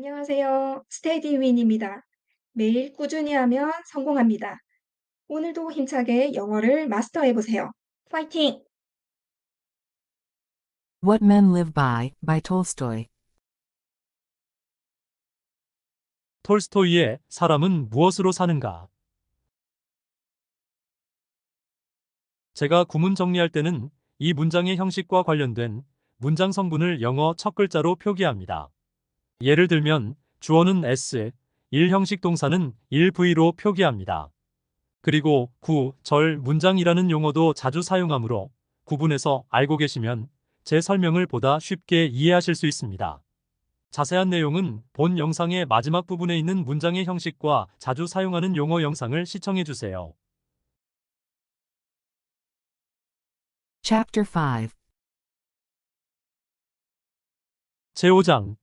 안녕하세요. 스테디윈입니다. 매일 꾸준히 하면 성공합니다. 오늘도 힘차게 영어를 마스터해 보세요. 파이팅! What Men Live by Tolstoy. 톨스토이의 사람은 무엇으로 사는가? 제가 구문 정리할 때는 이 문장의 형식과 관련된 문장 성분을 영어 첫 글자로 표기합니다. 예를 들면 주어는 S, 1형식 동사는 1V로 표기합니다. 그리고 절 문장이라는 용어도 자주 사용하므로 구분해서 알고 계시면 제 설명을 보다 쉽게 이해하실 수 있습니다. 자세한 내용은 본 영상의 마지막 부분에 있는 문장의 형식과 자주 사용하는 용어 영상을 시청해 주세요. Chapter 5. 제5장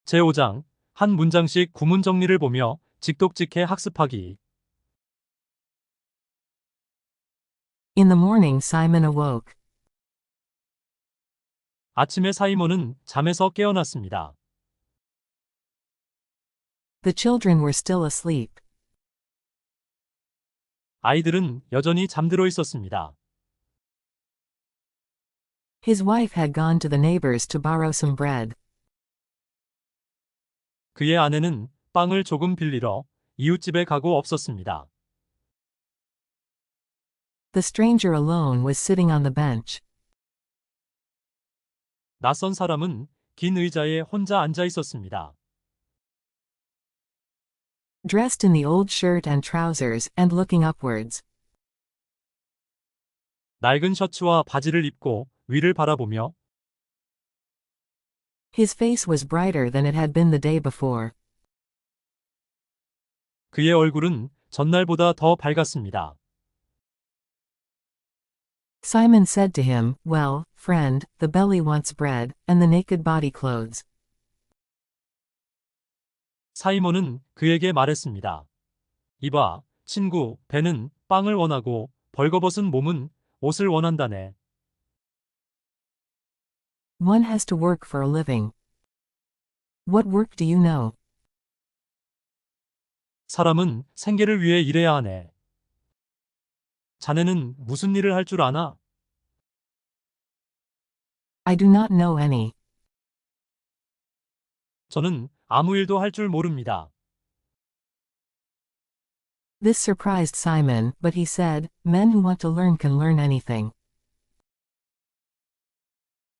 제5장 한 문장씩 구문 정리를 보며 직독직해 학습하기. In the morning Simon awoke. 아침에 사이먼은 잠에서 깨어났습니다. The children were still asleep. 아이들은 여전히 잠들어 있었습니다. His wife had gone to the neighbors to borrow some bread. 그의 아내는 빵을 조금 빌리러 이웃집에 가고 없었습니다. The stranger alone was sitting on the bench. 낯선 사람은 긴 의자에 혼자 앉아 있었습니다. Dressed in the old shirt and trousers and looking upwards. 낡은 셔츠와 바지를 입고 위를 바라보며 His face was brighter than it had been the day before. 그의 얼굴은 전날보다 더 밝았습니다. Simon said to him, Well, friend, the belly wants bread, and the naked body clothes. 사이먼은 그에게 말했습니다. 이봐, 친구, 배는 빵을 원하고 벌거벗은 몸은 옷을 원한다네. One has to work for a living. What work do you know? 사람은 생계를 위해 일해야 하네. 자네는 무슨 일을 할 줄 아나? I do not know any. 저는 아무 일도 할 줄 모릅니다. This surprised Simon, but he said, Men who want to learn can learn anything.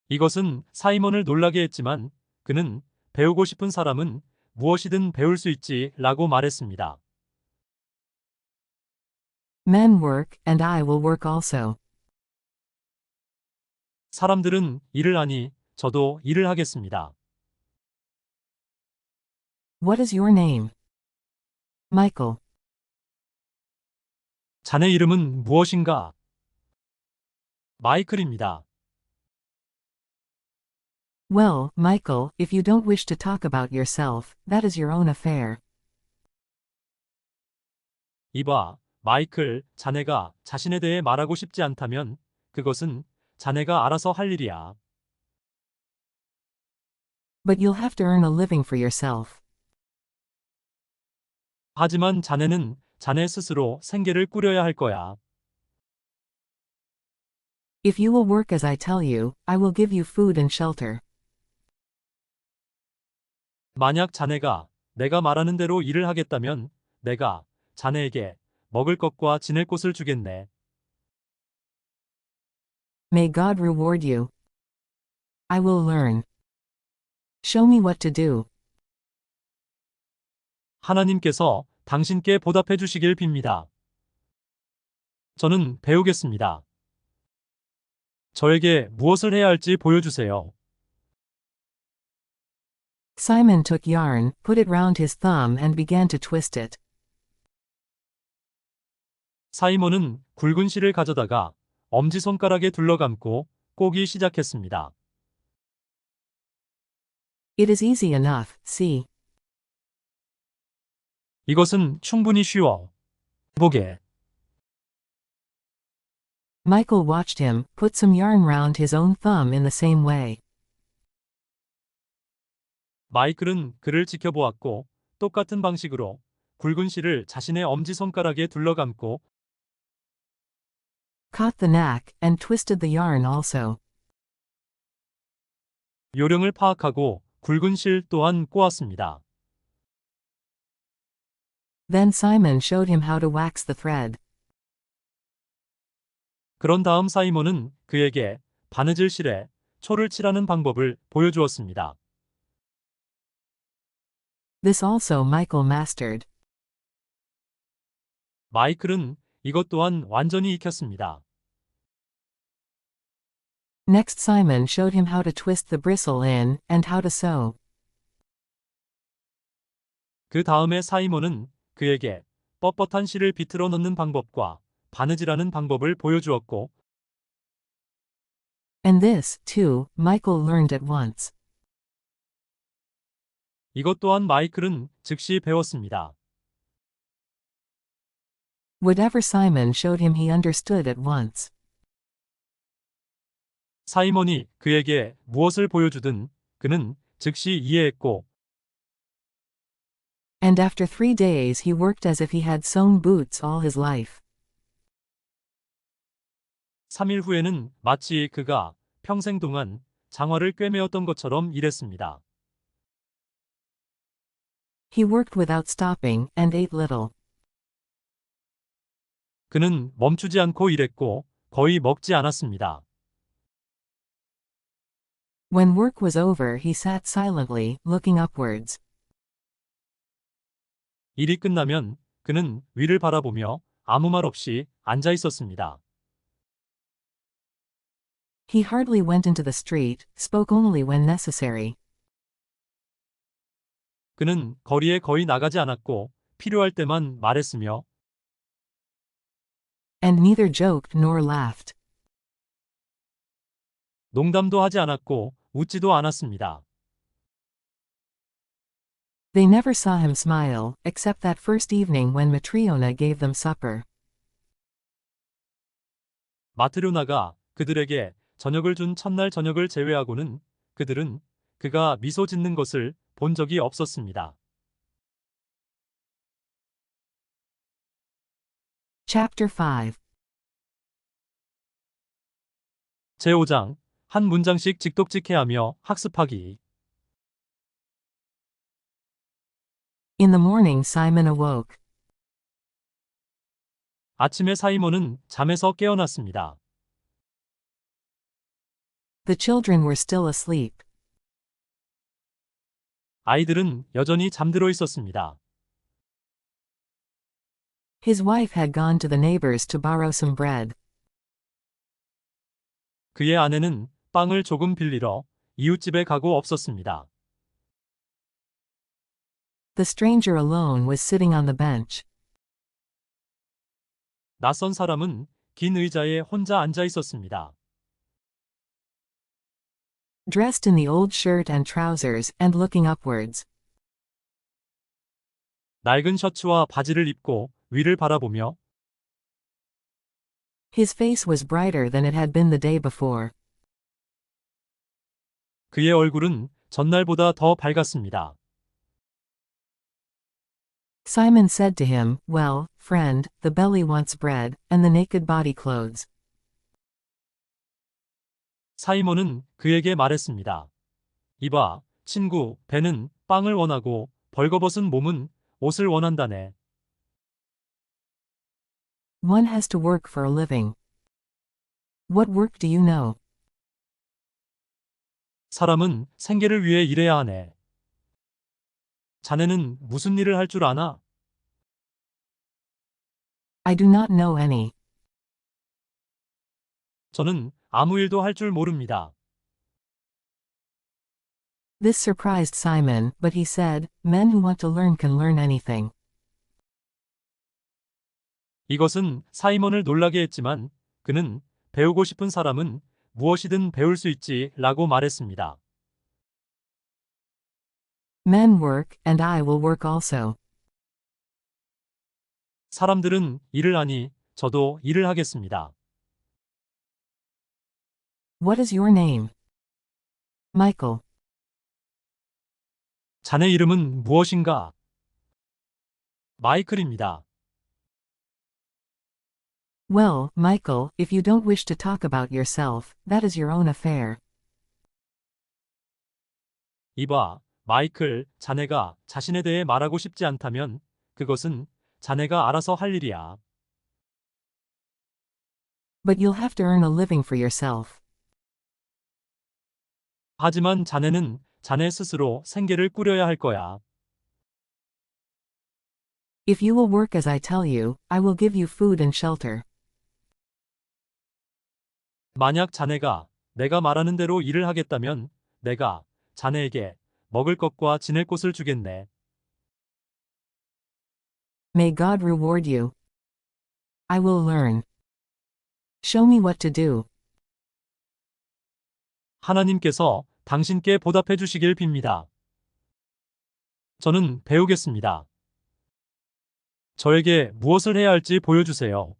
이것은 사이먼을 놀라게 했지만 그는 배우고 싶은 사람은 무엇이든 배울 수 있지 라고 말했습니다. Men work, and I will work also. 사람들은 일을 하니 저도 일을 하겠습니다. What is your name? Michael. 자네 이름은 무엇인가? 마이클입니다. Well, Michael, if you don't wish to talk about yourself, that is your own affair. 이봐, 마이클, 자네가 자신에 대해 말하고 싶지 않다면 그것은 자네가 알아서 할 일이야. But you'll have to earn a living for yourself. 하지만 자네는 자네 스스로 생계를 꾸려야 할 거야. If you will work as I tell you, I will give you food and shelter. 만약 자네가 내가 말하는 대로 일을 하겠다면 내가 자네에게 먹을 것과 지낼 곳을 주겠네. May God reward you. I will learn. Show me what to do. 하나님께서 당신께 보답해 주시길 빕니다. 저는 배우겠습니다. 저에게 무엇을 해야 할지 보여주세요. Simon took yarn, put it round his thumb and began to twist it. 사이먼은 굵은 실을 가져다가 엄지손가락에 둘러감고 꼬기 시작했습니다. It is easy enough, see. 이것은 충분히 쉬워. 보게. Michael watched him, put some yarn round his own thumb in the same way. 마이클은 그를 지켜보았고 똑같은 방식으로 굵은 실을 자신의 엄지손가락에 둘러감고 caught the knack, and twisted the yarn also. 요령을 파악하고 굵은 실 또한 꼬았습니다. Then Simon showed him how to wax the thread. 그런 다음 사이먼은 그에게 바느질 실에 초를 칠하는 방법을 보여주었습니다. This also Michael mastered. 마이클은 이것 또한 완전히 익혔습니다. Next Simon showed him how to twist the bristle in, and how to sew. 그 다음에 사이먼은 그에게 뻣뻣한 실을 비틀어 넣는 방법과 바느질하는 방법을 보여주었고 And this, too, Michael learned at once. 이것 또한 마이클은 즉시 배웠습니다. Whatever Simon showed him he understood at once. 사이먼이 그에게 무엇을 보여주든 그는 즉시 이해했고 And after 3 days he worked as if he had sewn boots all his life. 3일 후에는 마치 그가 평생 동안 장화를 꿰매었던 것처럼 일했습니다. He worked without stopping, and ate little. 그는 멈추지 않고 일했고 거의 먹지 않았습니다. When work was over he sat silently, looking upwards. 일이 끝나면 그는 위를 바라보며 아무 말 없이 앉아 있었습니다. He hardly went into the street, spoke only when necessary. 그는 거리에 거의 나가지 않았고 필요할 때만 말했으며 And neither joked nor laughed. 농담도 하지 않았고 웃지도 않았습니다. They never saw him smile, except that first evening when Matriona gave them supper. 마트료나가 그들에게 저녁을 준 첫날 저녁을 제외하고는 그들은 그가 미소 짓는 것을 본 적이 없었습니다. Chapter 5. 제5장 한 문장씩 직독직해하며 학습하기. In the morning Simon awoke. 아침에 사이먼은 잠에서 깨어났습니다. The children were still asleep. 아이들은 여전히 잠들어 있었습니다. His wife had gone to the neighbors to borrow some bread. 그의 아내는 빵을 조금 빌리러 이웃집에 가고 없었습니다. The stranger alone was sitting on the bench. 낯선 사람은 긴 의자에 혼자 앉아 있었습니다. Dressed in the old shirt and trousers, and looking upwards. 낡은 셔츠와 바지를 입고 위를 바라보며 His face was brighter than it had been the day before. 그의 얼굴은 전날보다 더 밝았습니다. Simon said to him, Well, friend, the belly wants bread, and the naked body clothes. 사이먼은 그에게 말했습니다. 이봐, 친구, 배는 빵을 원하고 벌거벗은 몸은 옷을 원한다네. One has to work for a living. What work do you know? 사람은 생계를 위해 일해야 하네. 자네는 무슨 일을 할 줄 아나? I do not know any. 저는 아무 일도 할 줄 모릅니다. This surprised Simon, but he said, Men who want to learn can learn anything. 이것은 사이먼을 놀라게 했지만 그는 배우고 싶은 사람은 무엇이든 배울 수 있지 라고 말했습니다. Men work, and I will work also. 사람들은 일을 하니 저도 일을 하겠습니다. What is your name? Michael. 자네 이름은 무엇인가? 마이클입니다. Well, Michael, if you don't wish to talk about yourself, that is your own affair. 이봐, 마이클, 자네가 자신에 대해 말하고 싶지 않다면 그것은 자네가 알아서 할 일이야. But you'll have to earn a living for yourself. 하지만 자네는 자네 스스로 생계를 꾸려야 할 거야. If you will work as I tell you, I will give you food and shelter. 만약 자네가 내가 말하는 대로 일을 하겠다면 내가 자네에게 먹을 것과 지낼 곳을 주겠네. May God reward you. I will learn. Show me what to do. 하나님께서 당신께 보답해 주시길 빕니다. 저는 배우겠습니다. 저에게 무엇을 해야 할지 보여주세요.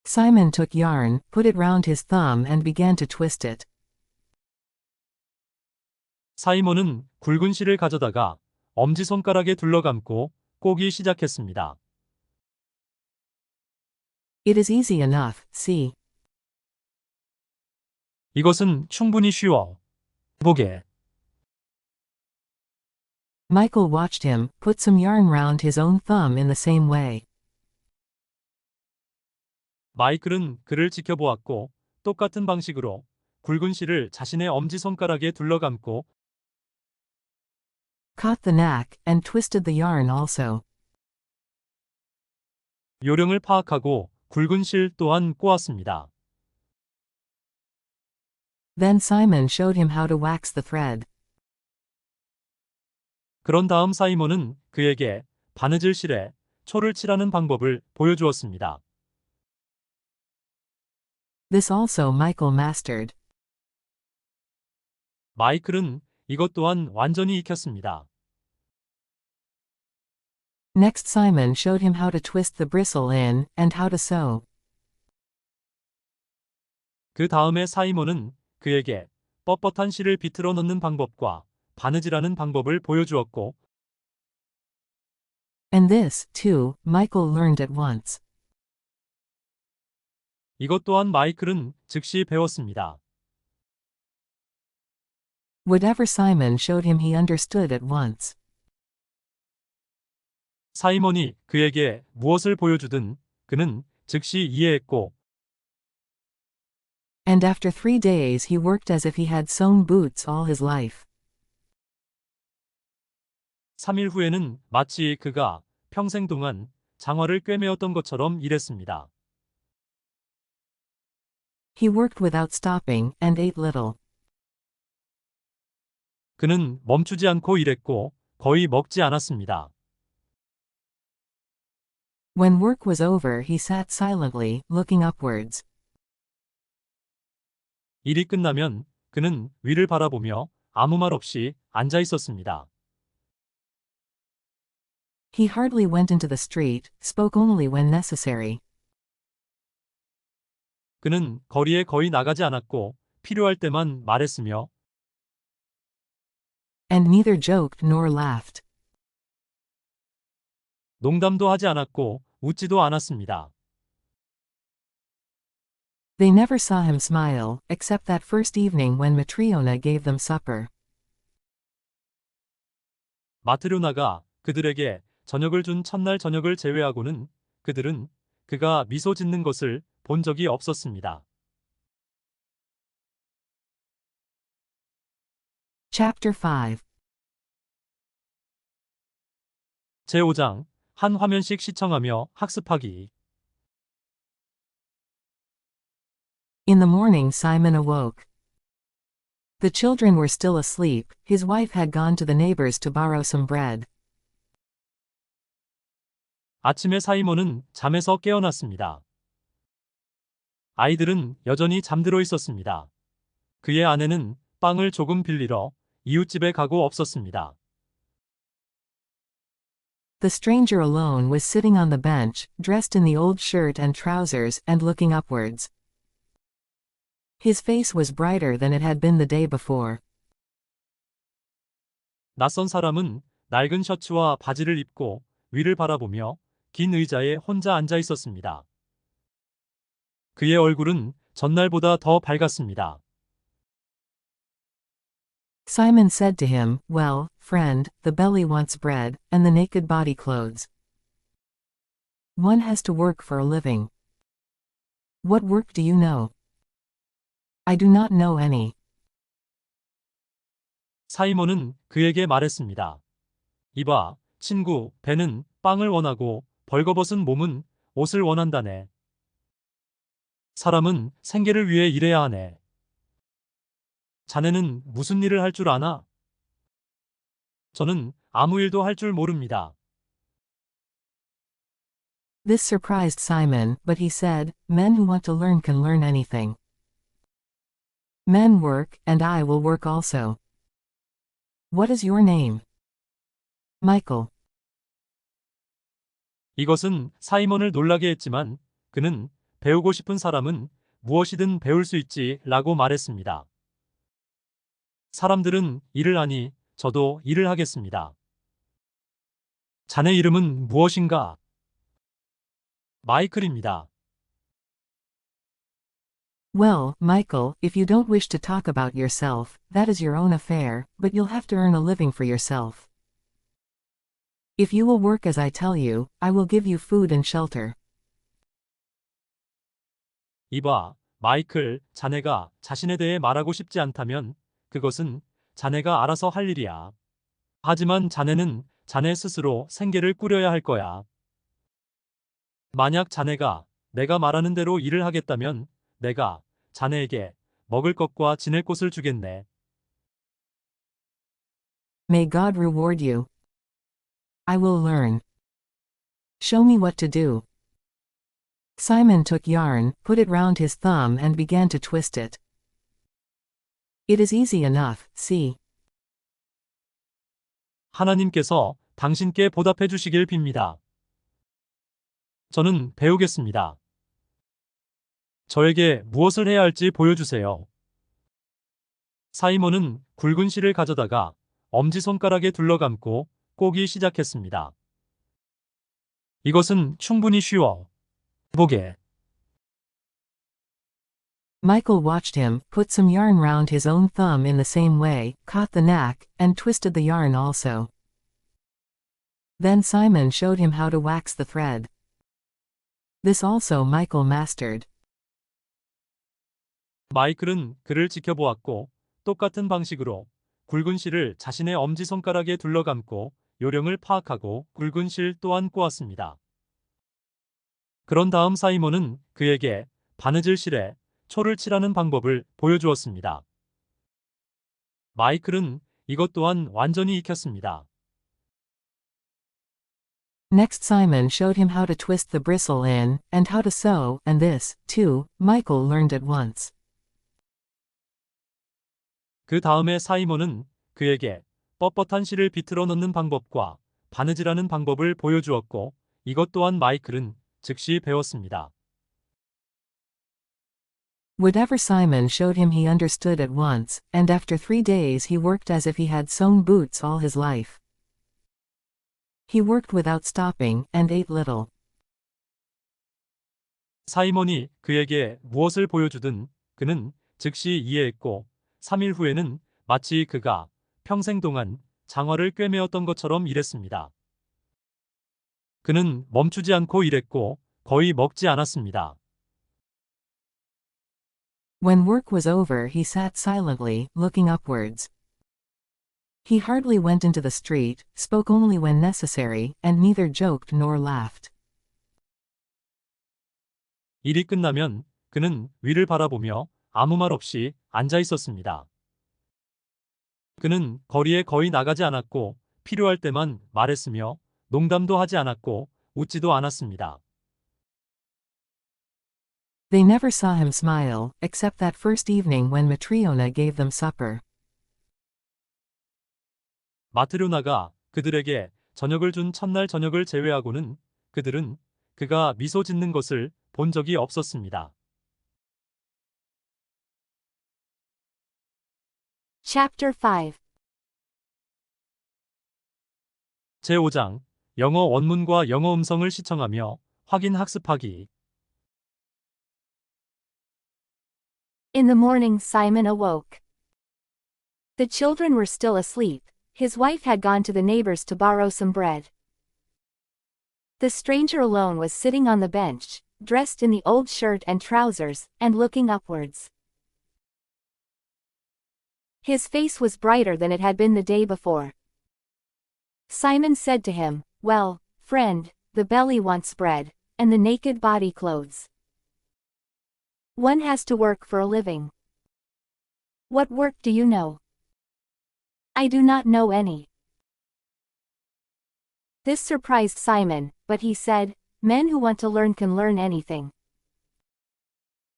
Simon took yarn, put it round his thumb and began to twist it. 사이먼은 굵은 실을 가져다가 엄지손가락에 둘러감고 꼬기 시작했습니다. It is easy enough, see. 이것은 충분히 쉬워. 보게. Michael watched him, put some yarn round his own thumb in the same way. 마이클은 그를 지켜보았고 똑같은 방식으로 굵은 실을 자신의 엄지손가락에 둘러감고 Caught the knack, and twisted the yarn also. 요령을 파악하고 굵은 실 또한 꼬았습니다. Then Simon showed him how to wax the thread. 그런 다음 사이먼은 그에게 바느질 실에 초를 칠하는 방법을 보여주었습니다. This also Michael mastered. 마이클은 이것 또한 완전히 익혔습니다. Next Simon showed him how to twist the bristle in, and how to sew. 그 다음에 사이먼은 그에게 뻣뻣한 실을 비틀어 넣는 방법과 바느질하는 방법을 보여주었고 And this, too, Michael learned at once. 이것 또한 마이클은 즉시 배웠습니다. Whatever Simon showed him he understood at once. 사이먼이 그에게 무엇을 보여주든 그는 즉시 이해했고 And after 3 days he worked as if he had sewn boots all his life. 3일 후에는 마치 그가 평생 동안 장화를 꿰매었던 것처럼 일했습니다. He worked without stopping, and ate little. 그는 멈추지 않고 일했고 거의 먹지 않았습니다. When work was over he sat silently, looking upwards. 일이 끝나면 그는 위를 바라보며 아무 말 없이 앉아 있었습니다. He hardly went into the street, spoke only when necessary. 그는 거리에 거의 나가지 않았고 필요할 때만 말했으며 And neither joked nor laughed. 농담도 하지 않았고 웃지도 않았습니다. They never saw him smile, except that first evening when Matriona gave them supper. 마트료나가 그들에게 저녁을 준 첫날 저녁을 제외하고는 그들은 그가 미소 짓는 것을 본 적이 없었습니다. Chapter 5. 제5장 한 화면씩 시청하며 학습하기. In the morning Simon awoke. The children were still asleep, his wife had gone to the neighbors to borrow some bread. 아침에 사이먼은 잠에서 깨어났습니다. 아이들은 여전히 잠들어 있었습니다. 그의 아내는 빵을 조금 빌리러 이웃집에 가고 없었습니다. The stranger alone was sitting on the bench, dressed in the old shirt and trousers, and looking upwards. His face was brighter than it had been the day before. 낯선 사람은 낡은 셔츠와 바지를 입고 위를 바라보며 긴 의자에 혼자 앉아 있었습니다. 그의 얼굴은 전날보다 더 밝았습니다. Simon said to him, "Well, friend, the belly wants bread, and the naked body clothes. One has to work for a living. What work do you know?" "I do not know any." 사이먼은 그에게 말했습니다. 이봐, 친구, 배는 빵을 원하고 벌거벗은 몸은 옷을 원한다네. 사람은 생계를 위해 일해야 하네. 자네는 무슨 일을 할 줄 아나? 저는 아무 일도 할 줄 모릅니다. This surprised Simon, but he said, "Men who want to learn can learn anything. Men work, and I will work also. What is your name?" "Michael." 이것은 사이먼을 놀라게 했지만 그는 배우고 싶은 사람은 무엇이든 배울 수 있지 라고 말했습니다. 사람들은 일을 하니 저도 일을 하겠습니다. 자네 이름은 무엇인가? 마이클입니다. "Well, Michael, if you don't wish to talk about yourself, that is your own affair, but you'll have to earn a living for yourself. If you will work as I tell you, I will give you food and shelter." 이봐, 마이클, 자네가 자신에 대해 말하고 싶지 않다면 그것은 자네가 알아서 할 일이야. 하지만 자네는 자네 스스로 생계를 꾸려야 할 거야. 만약 자네가 내가 말하는 대로 일을 하겠다면 내가 자네에게 먹을 것과 지낼 곳을 주겠네. May God reward you. I will learn. Show me what to do. Simon took yarn, put it round his thumb and began to twist it. "It is easy enough, see." 하나님께서 당신께 보답해 주시길 빕니다. 저는 배우겠습니다. 저에게 무엇을 해야 할지 보여주세요. 사이먼은 굵은 실을 가져다가 엄지손가락에 둘러감고 꼬기 시작했습니다. 이것은 충분히 쉬워. 보게. Michael watched him, put some yarn round his own thumb in the same way, caught the knack, and twisted the yarn also. Then Simon showed him how to wax the thread. This also Michael mastered. 마이클은 그를 지켜보았고 똑같은 방식으로 굵은 실을 자신의 엄지손가락에 둘러감고 요령을 파악하고 굵은 실 또한 꼬았습니다. 그런 다음 사이먼은 그에게 바느질 실에 초를 칠하는 방법을 보여주었습니다. 마이클은 이것 또한 완전히 익혔습니다. Next Simon showed him how to twist the bristle in, and how to sew, and this, too, Michael learned at once. 그 다음에 사이먼은 그에게 뻣뻣한 실을 비틀어 넣는 방법과 바느질하는 방법을 보여주었고 이것 또한 마이클은 즉시 배웠습니다. Whatever Simon showed him he understood at once, and after 3 days he worked as if he had sewn boots all his life. He worked without stopping, and ate little. 사이먼이 그에게 무엇을 보여주든 그는 즉시 이해했고 3일 후에는 마치 그가 평생 동안 장화를 꿰매었던 것처럼 일했습니다. 그는 멈추지 않고 일했고 거의 먹지 않았습니다. When work was over he sat silently, looking upwards. He hardly went into the street, spoke only when necessary, and neither joked nor laughed. 일이 끝나면 그는 위를 바라보며 아무 말 없이 앉아 있었습니다. 그는 거리에 거의 나가지 않았고 필요할 때만 말했으며 농담도 하지 않았고 웃지도 않았습니다. They never saw him smile, except that first evening when Matriona gave them supper. 마트료나가 그들에게 저녁을 준 첫날 저녁을 제외하고는 그들은 그가 미소 짓는 것을 본 적이 없었습니다. Chapter 5 제5장 영어 원문과 영어 음성을 시청하며 확인 학습하기. In the morning Simon awoke. The children were still asleep. His wife had gone to the neighbors to borrow some bread. The stranger alone was sitting on the bench, dressed in the old shirt and trousers, and looking upwards. His face was brighter than it had been the day before. Simon said to him, "Well, friend, the belly wants bread, and the naked body clothes. One has to work for a living. What work do you know?" "I do not know any." This surprised Simon, but he said, "Men who want to learn can learn anything.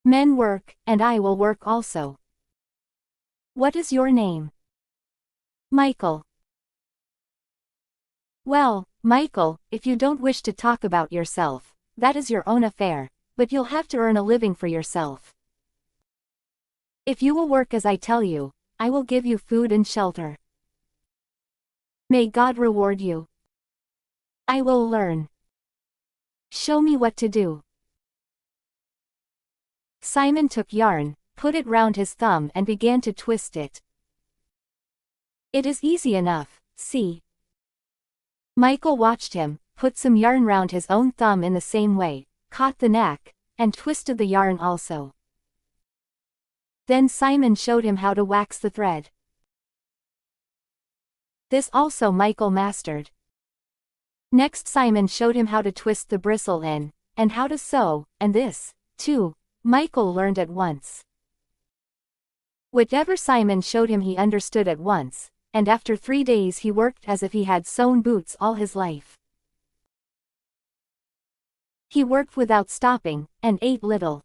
Men work, and I will work also." "What is your name?" "Michael." "Well, Michael, if you don't wish to talk about yourself, that is your own affair, but you'll have to earn a living for yourself. If you will work as I tell you, I will give you food and shelter. May God reward you." "I will learn. Show me what to do." Simon took yarn, put it round his thumb and began to twist it. "It is easy enough, see." Michael watched him, put some yarn round his own thumb in the same way, caught the knack, and twisted the yarn also. Then Simon showed him how to wax the thread. This also Michael mastered. Next Simon showed him how to twist the bristle in, and how to sew, and this, too, Michael learned at once. Whatever Simon showed him he understood at once, and after 3 days he worked as if he had sewn boots all his life. He worked without stopping, and ate little.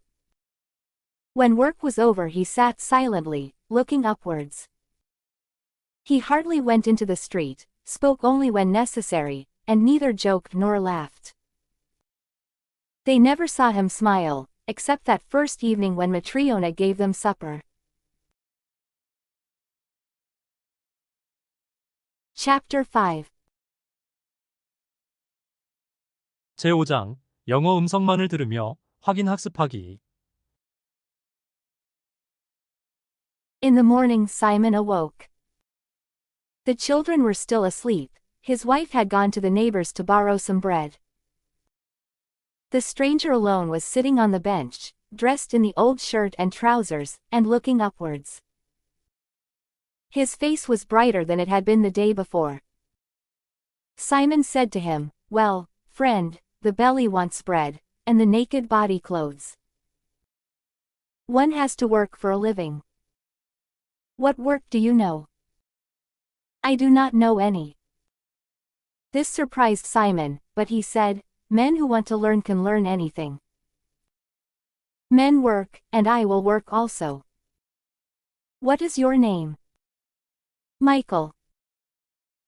When work was over he sat silently, looking upwards. He hardly went into the street, spoke only when necessary, and neither joked nor laughed. They never saw him smile, except that first evening when Matryona gave them supper. Chapter 5. 제5장 영어 음성만을 들으며 확인 학습하기. In the morning Simon awoke. The children were still asleep. His wife had gone to the neighbors to borrow some bread. The stranger alone was sitting on the bench, dressed in the old shirt and trousers, and looking upwards. His face was brighter than it had been the day before. Simon said to him, "Well, friend, the belly wants bread, and the naked body clothes. One has to work for a living. What work do you know?" "I do not know any." This surprised Simon, but he said, "Men who want to learn can learn anything. Men work, and I will work also. What is your name?" "Michael."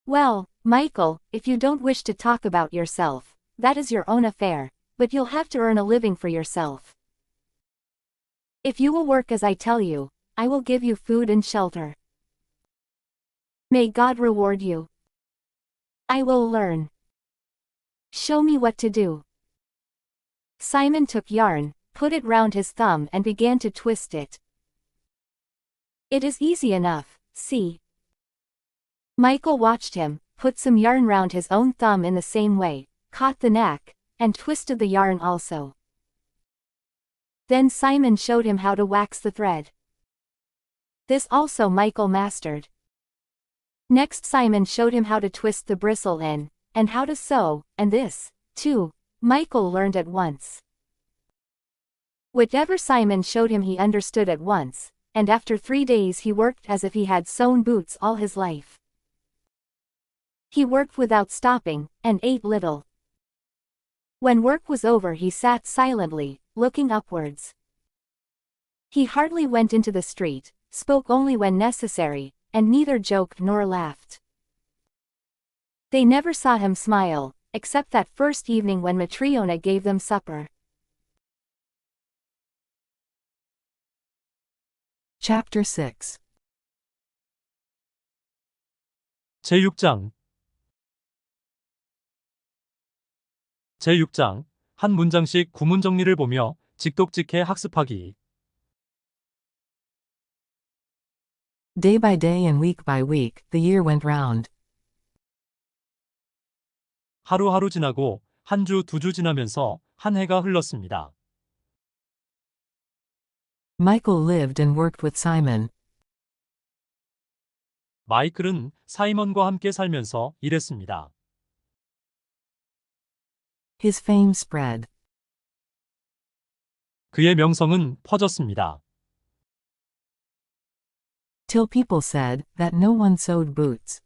"Well, Michael, if you don't wish to talk about yourself, that is your own affair, but you'll have to earn a living for yourself. If you will work as I tell you, I will give you food and shelter. May God reward you. I will learn. Show me what to do." Simon took yarn, put it round his thumb and began to twist it. "It is easy enough, see." Michael watched him, put some yarn round his own thumb in the same way, caught the knack, and twisted the yarn also. Then Simon showed him how to wax the thread. This also Michael mastered. Next Simon showed him how to twist the bristle in, and how to sew, and this, too, Michael learned at once. Whatever Simon showed him he understood at once, and after 3 days he worked as if he had sewn boots all his life. He worked without stopping, and ate little. When work was over he sat silently, looking upwards. He hardly went into the street, spoke only when necessary, and neither joked nor laughed. They never saw him smile, except that first evening when Matryona gave them supper. Chapter 6. 제6장 제6장 한 문장씩 구문 정리를 보며 직독직해 학습하기. Day by day and week by week, the year went round. 하루하루 지나고 한 주, 두 주 지나면서 한 해가 흘렀습니다. Michael lived and worked with Simon. 마이클은 사이먼과 함께 살면서 일했습니다. His fame spread. 그의 명성은 퍼졌습니다. Till people said that no one sewed boots.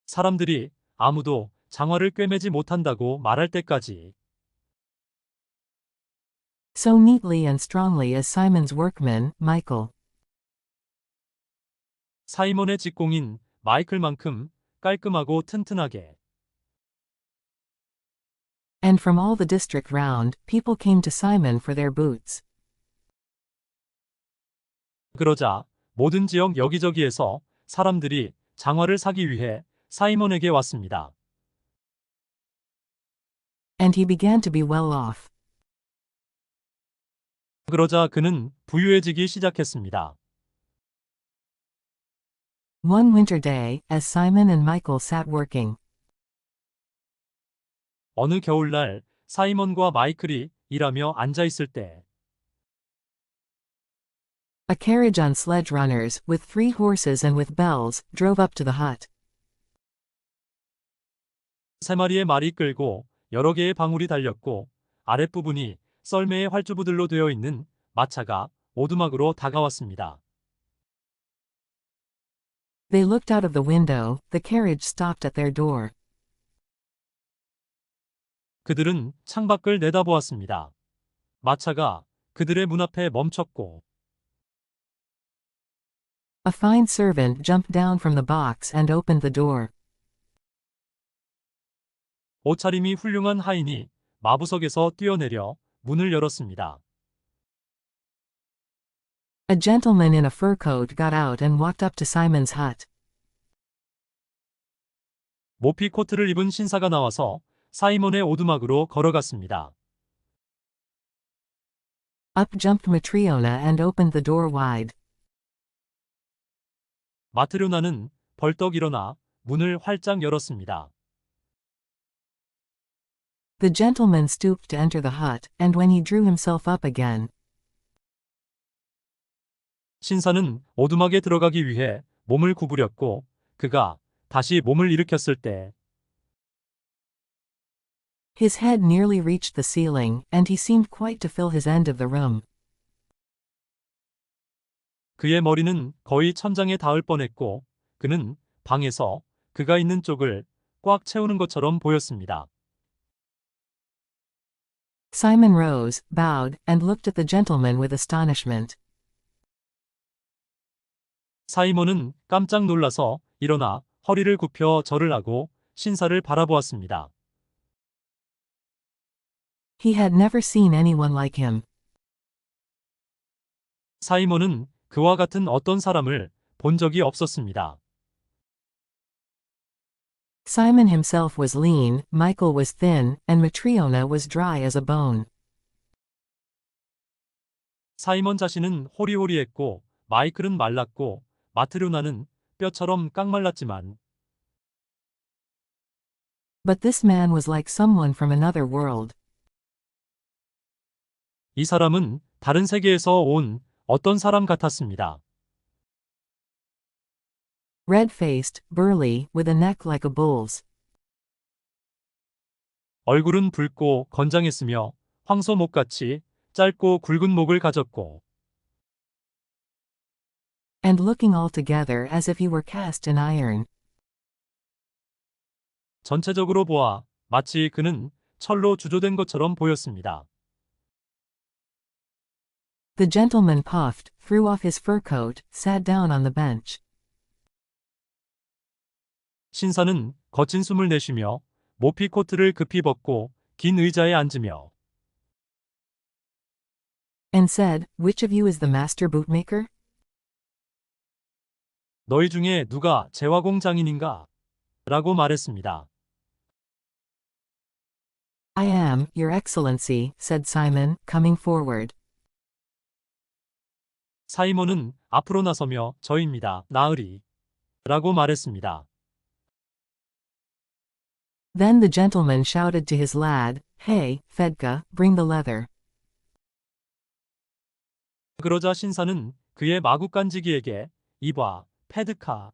사람들이 아무도 장화를 꿰매지 못한다고 말할 때까지. So neatly and strongly as Simon's workman, Michael. 사이먼의 직공인 마이클만큼 깔끔하고 튼튼하게. And from all the district round, people came to Simon for their boots. 그러자 모든 지역 여기저기에서 사람들이 장화를 사기 위해 사이먼에게 왔습니다. And he began to be well off. 그러자 그는 부유해지기 시작했습니다. One winter day, as Simon and Michael sat working, 어느 겨울날 사이먼과 마이클이 일하며 앉아 있을 때 a carriage on sledge runners, with 3 horses and with bells, drove up to the hut. 3마리의 말이 끌고 여러 개의 방울이 달렸고 아랫부분이 썰매의 활주부들로 되어 있는 마차가 오두막으로 다가왔습니다. They looked out of the window, the carriage stopped at their door. 그들은 창밖을 내다보았습니다. 마차가 그들의 문 앞에 멈췄고 A fine servant jumped down from the box and opened the door. 옷차림이 훌륭한 하인이 마부석에서 뛰어내려 문을 열었습니다. A gentleman in a fur coat got out and walked up to Simon's hut. 모피 코트를 입은 신사가 나와서 사이먼의 오두막으로 걸어갔습니다. Up jumped Matriona and opened the door wide. 마트료나는 벌떡 일어나 문을 활짝 열었습니다. The gentleman stooped to enter the hut, and when he drew himself up again, 신사는 오두막에 들어가기 위해 몸을 구부렸고 그가 다시 몸을 일으켰을 때 his head nearly reached the ceiling, and he seemed quite to fill his end of the room. 그의 머리는 거의 천장에 닿을 뻔했고 그는 방에서 그가 있는 쪽을 꽉 채우는 것처럼 보였습니다. Simon rose, bowed, and looked at the gentleman with astonishment. 사이먼은 깜짝 놀라서 일어나 허리를 굽혀 절을 하고 신사를 바라보았습니다. He had never seen anyone like him. 사이먼은 그와 같은 어떤 사람을 본 적이 없었습니다. Simon himself was lean, Michael was thin, and Matriona was dry as a bone. 사이먼 자신은 호리호리했고 마이클은 말랐고 마트료나는 뼈처럼 깡말랐지만 But this man was like someone from another world. 이 사람은 다른 세계에서 온 어떤 사람 같았습니다. Red-faced, burly, with a neck like a bull's. 얼굴은 붉고 건장했으며 황소목같이 짧고 굵은 목을 가졌고 And looking altogether as if he were cast in iron. 전체적으로 보아 마치 그는 철로 주조된 것처럼 보였습니다. The gentleman puffed, threw off his fur coat, sat down on the bench. 신사는 거친 숨을 내쉬며 모피 코트를 급히 벗고 긴 의자에 앉으며 And said, Which of you is the master bootmaker? 너희 중에 누가 제화공 장인인가? 라고 말했습니다. I am, Your Excellency, said Simon, coming forward. 사이먼은 앞으로 나서며 저입니다. 나으리. 라고 말했습니다. Then the gentleman shouted to his lad, Hey, Fedka, bring the leather. 그러자 신사는 그의 마구간지기에게 이봐, 페드카.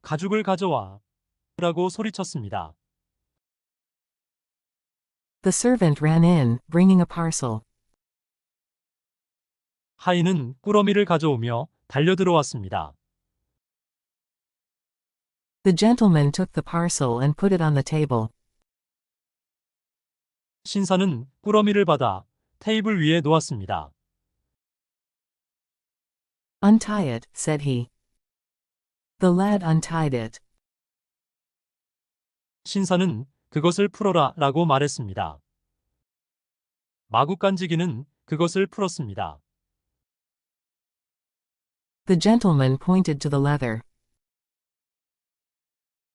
가죽을 가져와. 라고 소리쳤습니다. The servant ran in, bringing a parcel. 하인은 꾸러미를 가져오며 달려들어왔습니다. The gentleman took the parcel and put it on the table. 신사는 꾸러미를 받아 테이블 위에 놓았습니다. Untie it, said he. The lad untied it. 신사는 그것을 풀어라 라고 말했습니다. 마구간지기는 그것을 풀었습니다. The gentleman pointed to the leather.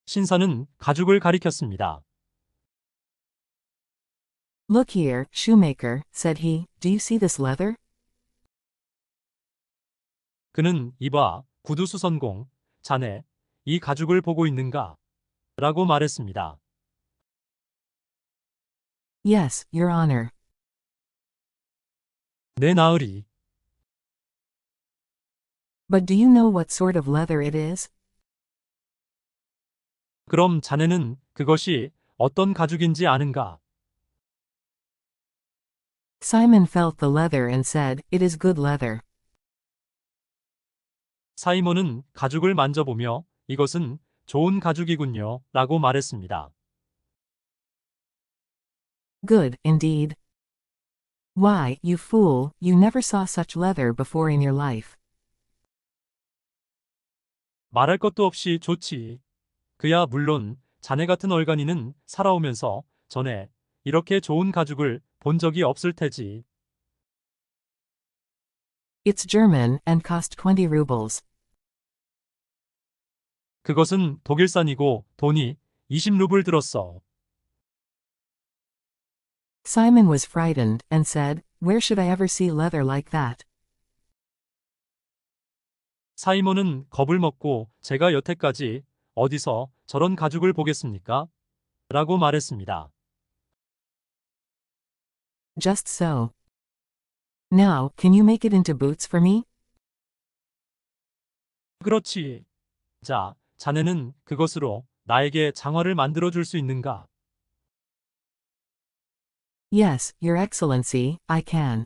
신사는 가죽을 가리켰습니다. Look here, shoemaker, said he, do you see this leather? 그는 이봐, 구두수선공, 자네, 이 가죽을 보고 있는가? 라고 말했습니다. Yes, your honor. 내 나으리. But do you know what sort of leather it is? 그럼 자네는 그것이 어떤 가죽인지 아는가? Simon felt the leather and said, It is good leather. 사이먼은 가죽을 만져보며 이것은 좋은 가죽이군요. 라고 말했습니다. Good, indeed. Why, you fool, you never saw such leather before in your life. 말할 것도 없이 좋지. 그야 물론 자네 같은 얼간이는 살아오면서 전에 이렇게 좋은 가죽을 본 적이 없을 테지. It's German and cost 20 rubles. 그것은 독일산이고 돈이 20루블 들었어. Simon was frightened and said, Where should I ever see leather like that? 사이먼은 겁을 먹고 제가 여태까지 어디서 저런 가죽을 보겠습니까? 라고 말했습니다. Just so. Now, can you make it into boots for me? 그렇지. 자, 자네는 그것으로 나에게 장화를 만들어 줄 수 있는가? Yes, Your Excellency, I can.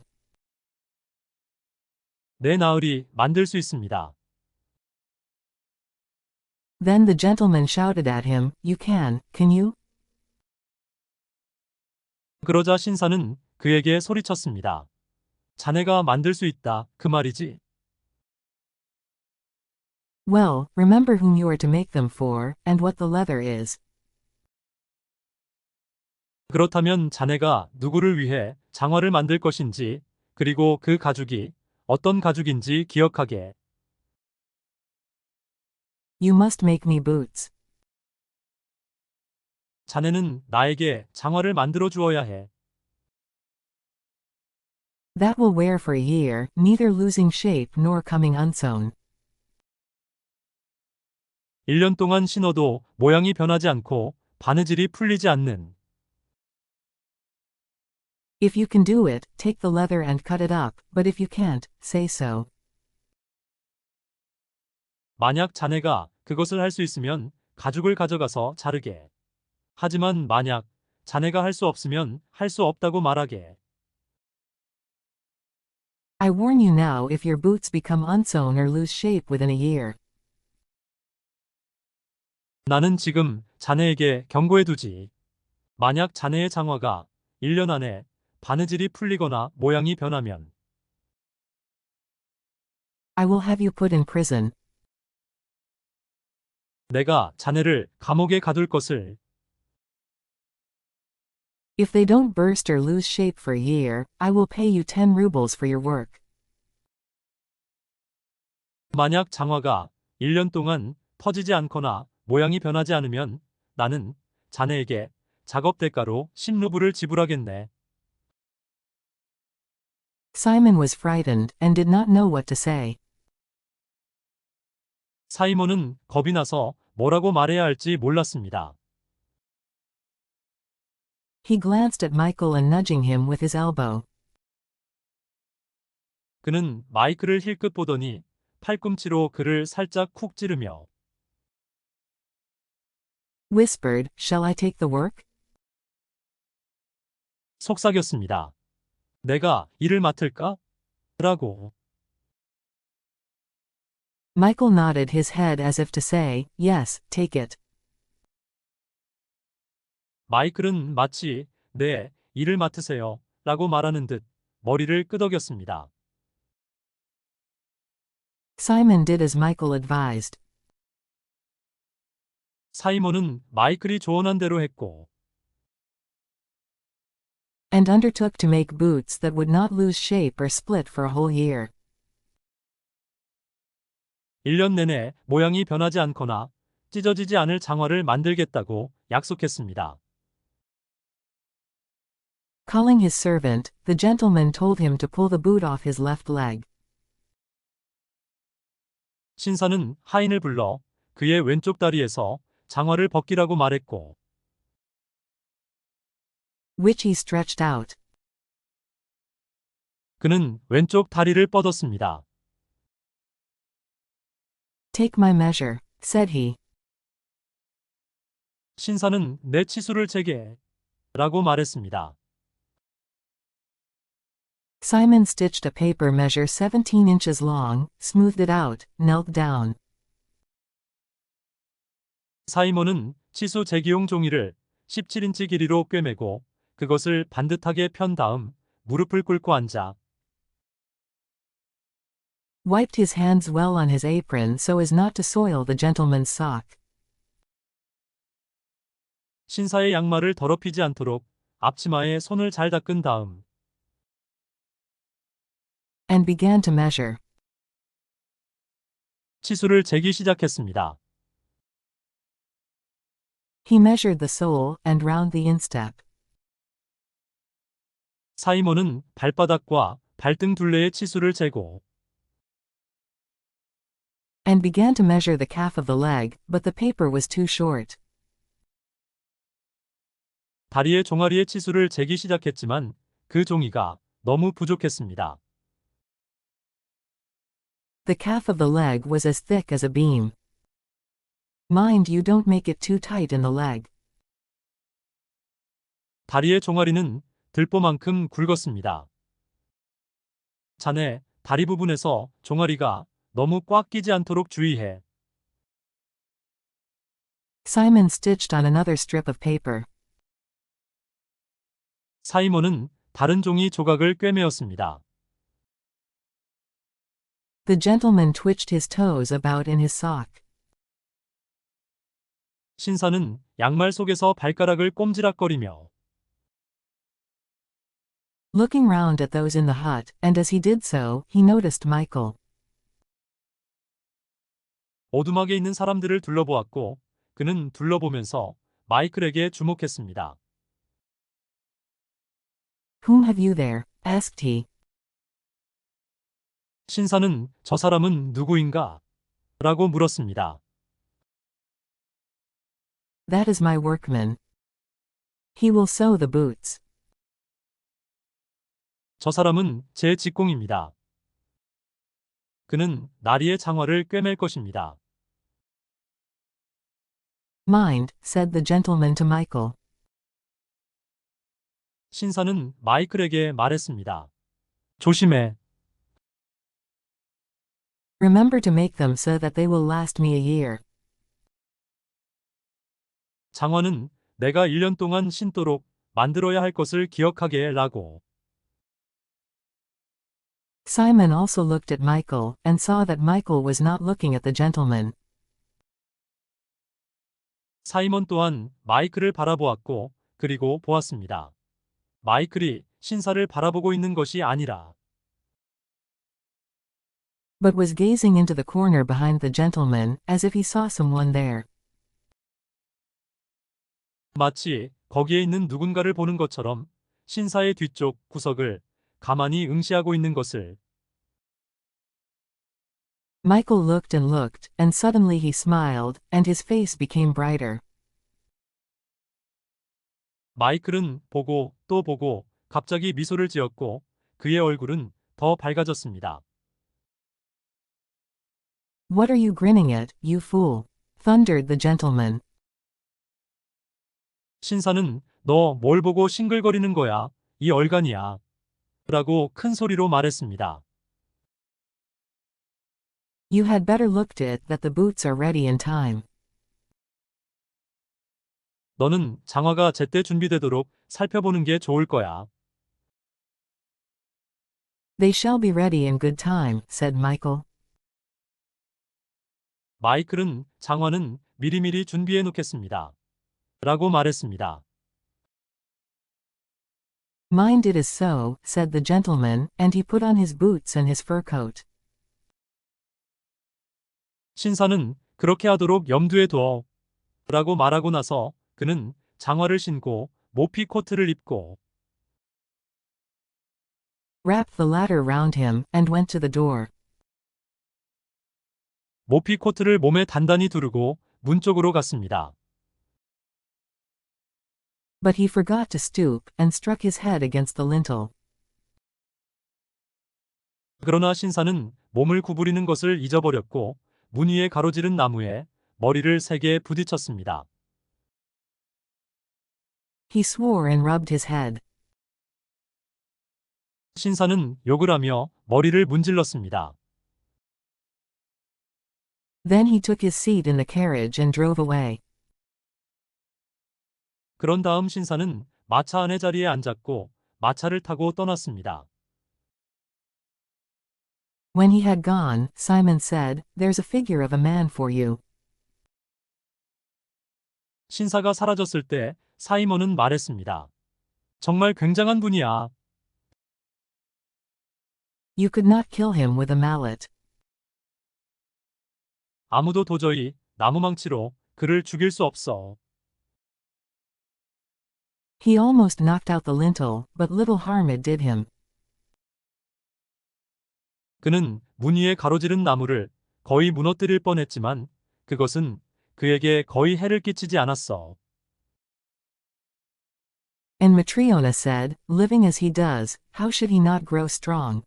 내 나으리 만들 수 있습니다. Then the gentleman shouted at him, You can you? 그러자 신사는 그에게 소리쳤습니다. 자네가 만들 수 있다, 그 말이지. Well, remember whom you are to make them for, and what the leather is. 그렇다면 자네가 누구를 위해 장화를 만들 것인지, 그리고 그 가죽이 어떤 가죽인지 기억하게. You must make me boots. 자네는 나에게 장화를 만들어 주어야 해. That will wear for a year, neither losing shape nor coming unsewn. 1년 동안 신어도 모양이 변하지 않고 바느질이 풀리지 않는. If you can do it, take the leather and cut it up, but if you can't, say so. 만약 자네가 그것을 할 수 있으면 가죽을 가져가서 자르게. 하지만 만약 자네가 할 수 없으면 할 수 없다고 말하게. I warn you now if your boots become unsewn or lose shape within a year. 나는 지금 자네에게 경고해두지. 만약 자네의 장화가 1년 안에 바느질이 풀리거나 모양이 변하면 I will have you put in prison. 내가 자네를 감옥에 가둘 것을. If they don't burst or lose shape for a year, I will pay you 10 rubles for your work. 만약 장화가 1년 동안 퍼지지 않거나 모양이 변하지 않으면 나는 자네에게 작업 대가로 10루블을 지불하겠네. Simon was frightened and did not know what to say. 사이먼은 겁이 나서 뭐라고 말해야 할지 몰랐습니다. He glanced at Michael and nudging him with his elbow. 그는 마이크를 힐끗 보더니 팔꿈치로 그를 살짝 쿡 찌르며 Whispered, "Shall I take the work?" 속삭였습니다. 내가 일을 맡을까? 라고. Michael nodded his head as if to say, "Yes, take it." 마이클은 마치 네, 일을 맡으세요 라고 말하는 듯 머리를 끄덕였습니다. Simon did as Michael advised. 사이먼은 마이클이 조언한 대로 했고 And undertook to make boots that would not lose shape or split for a whole year. 1년 내내 모양이 변하지 않거나 찢어지지 않을 장화를 만들겠다고 약속했습니다. Calling his servant, the gentleman told him to pull the boot off his left leg. 신사는 하인을 불러 그의 왼쪽 다리에서 장화를 벗기라고 말했고 Which he stretched out. 그는 왼쪽 다리를 뻗었습니다. Take my measure, said he. 신사는 내 치수를 재게 라고 말했습니다. Simon stitched a paper measure 17 inches long, smoothed it out, knelt down. 사이먼은 치수 재기용 종이를 17인치 길이로 꿰매고 그것을 반듯하게 편 다음 무릎을 꿇고 앉아 Wiped his hands well on his apron so as not to soil the gentleman's sock. 신사의 양말을 더럽히지 않도록 앞치마에 손을 잘 닦은 다음 And began to measure. 치수를 재기 시작했습니다. He measured the sole and round the instep. 사이먼은 발바닥과 발등 둘레의 치수를 재고 And began to measure the calf of the leg, but the paper was too short. 다리의 종아리의 치수를 재기 시작했지만 그 종이가 너무 부족했습니다. The calf of the leg was as thick as a beam. Mind you don't make it too tight in the leg. 다리의 종아리는 들보만큼 굵었습니다. 자네, 다리 부분에서 종아리가 너무 꽉 끼지 않도록 주의해. Simon stitched on another strip of paper. 사이먼은 다른 종이 조각을 꿰매었습니다. The gentleman twitched his toes about in his sock. 신사는 양말 속에서 발가락을 꼼지락거리며 Looking round at those in the hut, and as he did so, he noticed Michael. 오두막에 있는 사람들을 둘러보았고 그는 둘러보면서 마이클에게 주목했습니다. Whom have you there? asked he. 신사는 저 사람은 누구인가? 라고 물었습니다. That is my workman. He will sew the boots. 저 사람은 제 직공입니다. 그는 나리의 장화를 꿰맬 것입니다. Mind, said the gentleman to Michael. 신사는 마이클에게 말했습니다. 조심해. Remember to make them so that they will last me a year. 장화는 내가 1년 동안 신도록 만들어야 할 것을 기억하게 라고. Simon also looked at Michael, and saw that Michael was not looking at the gentleman. 사이먼 또한 마이클을 바라보았고 그리고 보았습니다. 마이클이 신사를 바라보고 있는 것이 아니라 But was gazing into the corner behind the gentleman, as if he saw someone there. 마치 거기에 있는 누군가를 보는 것처럼 신사의 뒤쪽 구석을 가만히 응시하고 있는 것을. Michael looked, and suddenly he smiled, and his face became brighter. 마이클은 보고 또 보고 갑자기 미소를 지었고 그의 얼굴은 더 밝아졌습니다. What are you grinning at, you fool? Thundered the gentleman. 신사는 너 뭘 보고 싱글거리는 거야, 이 얼간이야. 라고 큰 소리로 말했습니다. You had better looked it that the boots are ready in time. 너는 장화가 제때 준비되도록 살펴보는 게 좋을 거야. They shall be ready in good time, said Michael. 마이클은 장화는 미리미리 준비해 놓겠습니다. 라고 말했습니다. Mind it is so, said the gentleman, and he put on his boots and his fur coat. 신사는 그렇게 하도록 염두에 두어. 라고 말하고 나서 그는 장화를 신고 모피 코트를 입고 Wrapped the latter round him, and went to the door. 모피 코트를 몸에 단단히 두르고 문 쪽으로 갔습니다. But he forgot to stoop, and struck his head against the lintel. 그러나 신사는 몸을 구부리는 것을 잊어버렸고 문 위에 가로지른 나무에 머리를 세게 부딪혔습니다. He swore and rubbed his head. 신사는 욕을 하며 머리를 문질렀습니다. Then he took his seat in the carriage and drove away. 그런 다음 신사는 마차 안의 자리에 앉았고 마차를 타고 떠났습니다. When he had gone, Simon said, There's a figure of a man for you. 신사가 사라졌을 때 사이먼은 말했습니다. 정말 굉장한 분이야. You could not kill him with a mallet. 아무도 도저히 나무망치로 그를 죽일 수 없어. He almost knocked out the lintel, but little harm it did him. 그는 문 위에 가로지른 나무를 거의 무너뜨릴 뻔했지만 그것은 그에게 거의 해를 끼치지 않았어. And Matriona said, Living as he does, how should he not grow strong?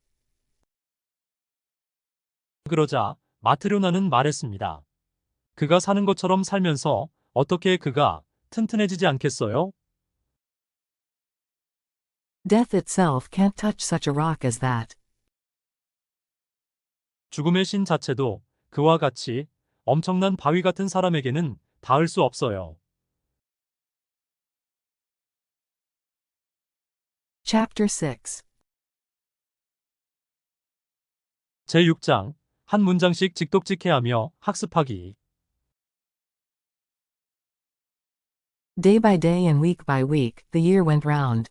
그러자 마트료나는 말했습니다. 그가 사는 것처럼 살면서 어떻게 그가 튼튼해지지 않겠어요? Death itself can't touch such a rock as that. 죽음의 신 자체도 그와 같이 엄청난 바위 같은 사람에게는 닿을 수 없어요. Chapter 6. 제6장 한 문장씩 직독직해하며 학습하기. Day by day and week by week, the year went round.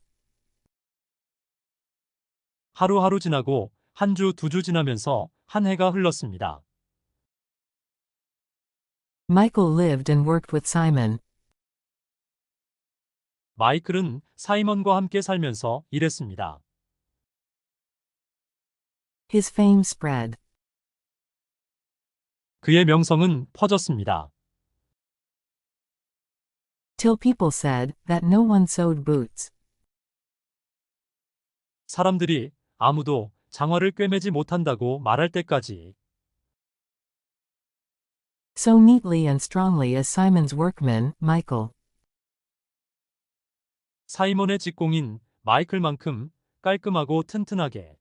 하루하루 지나고 한 주, 두 주 지나면서 한 해가 흘렀습니다. Michael lived and worked with Simon. 마이클은 사이먼과 함께 살면서 일했습니다. His fame spread. 그의 명성은 퍼졌습니다. Till people said that no one sewed boots. 사람들이 아무도 장화를 꿰매지 못한다고 말할 때까지. So neatly and strongly as Simon's workman, Michael. 사이먼의 직공인 마이클만큼 깔끔하고 튼튼하게.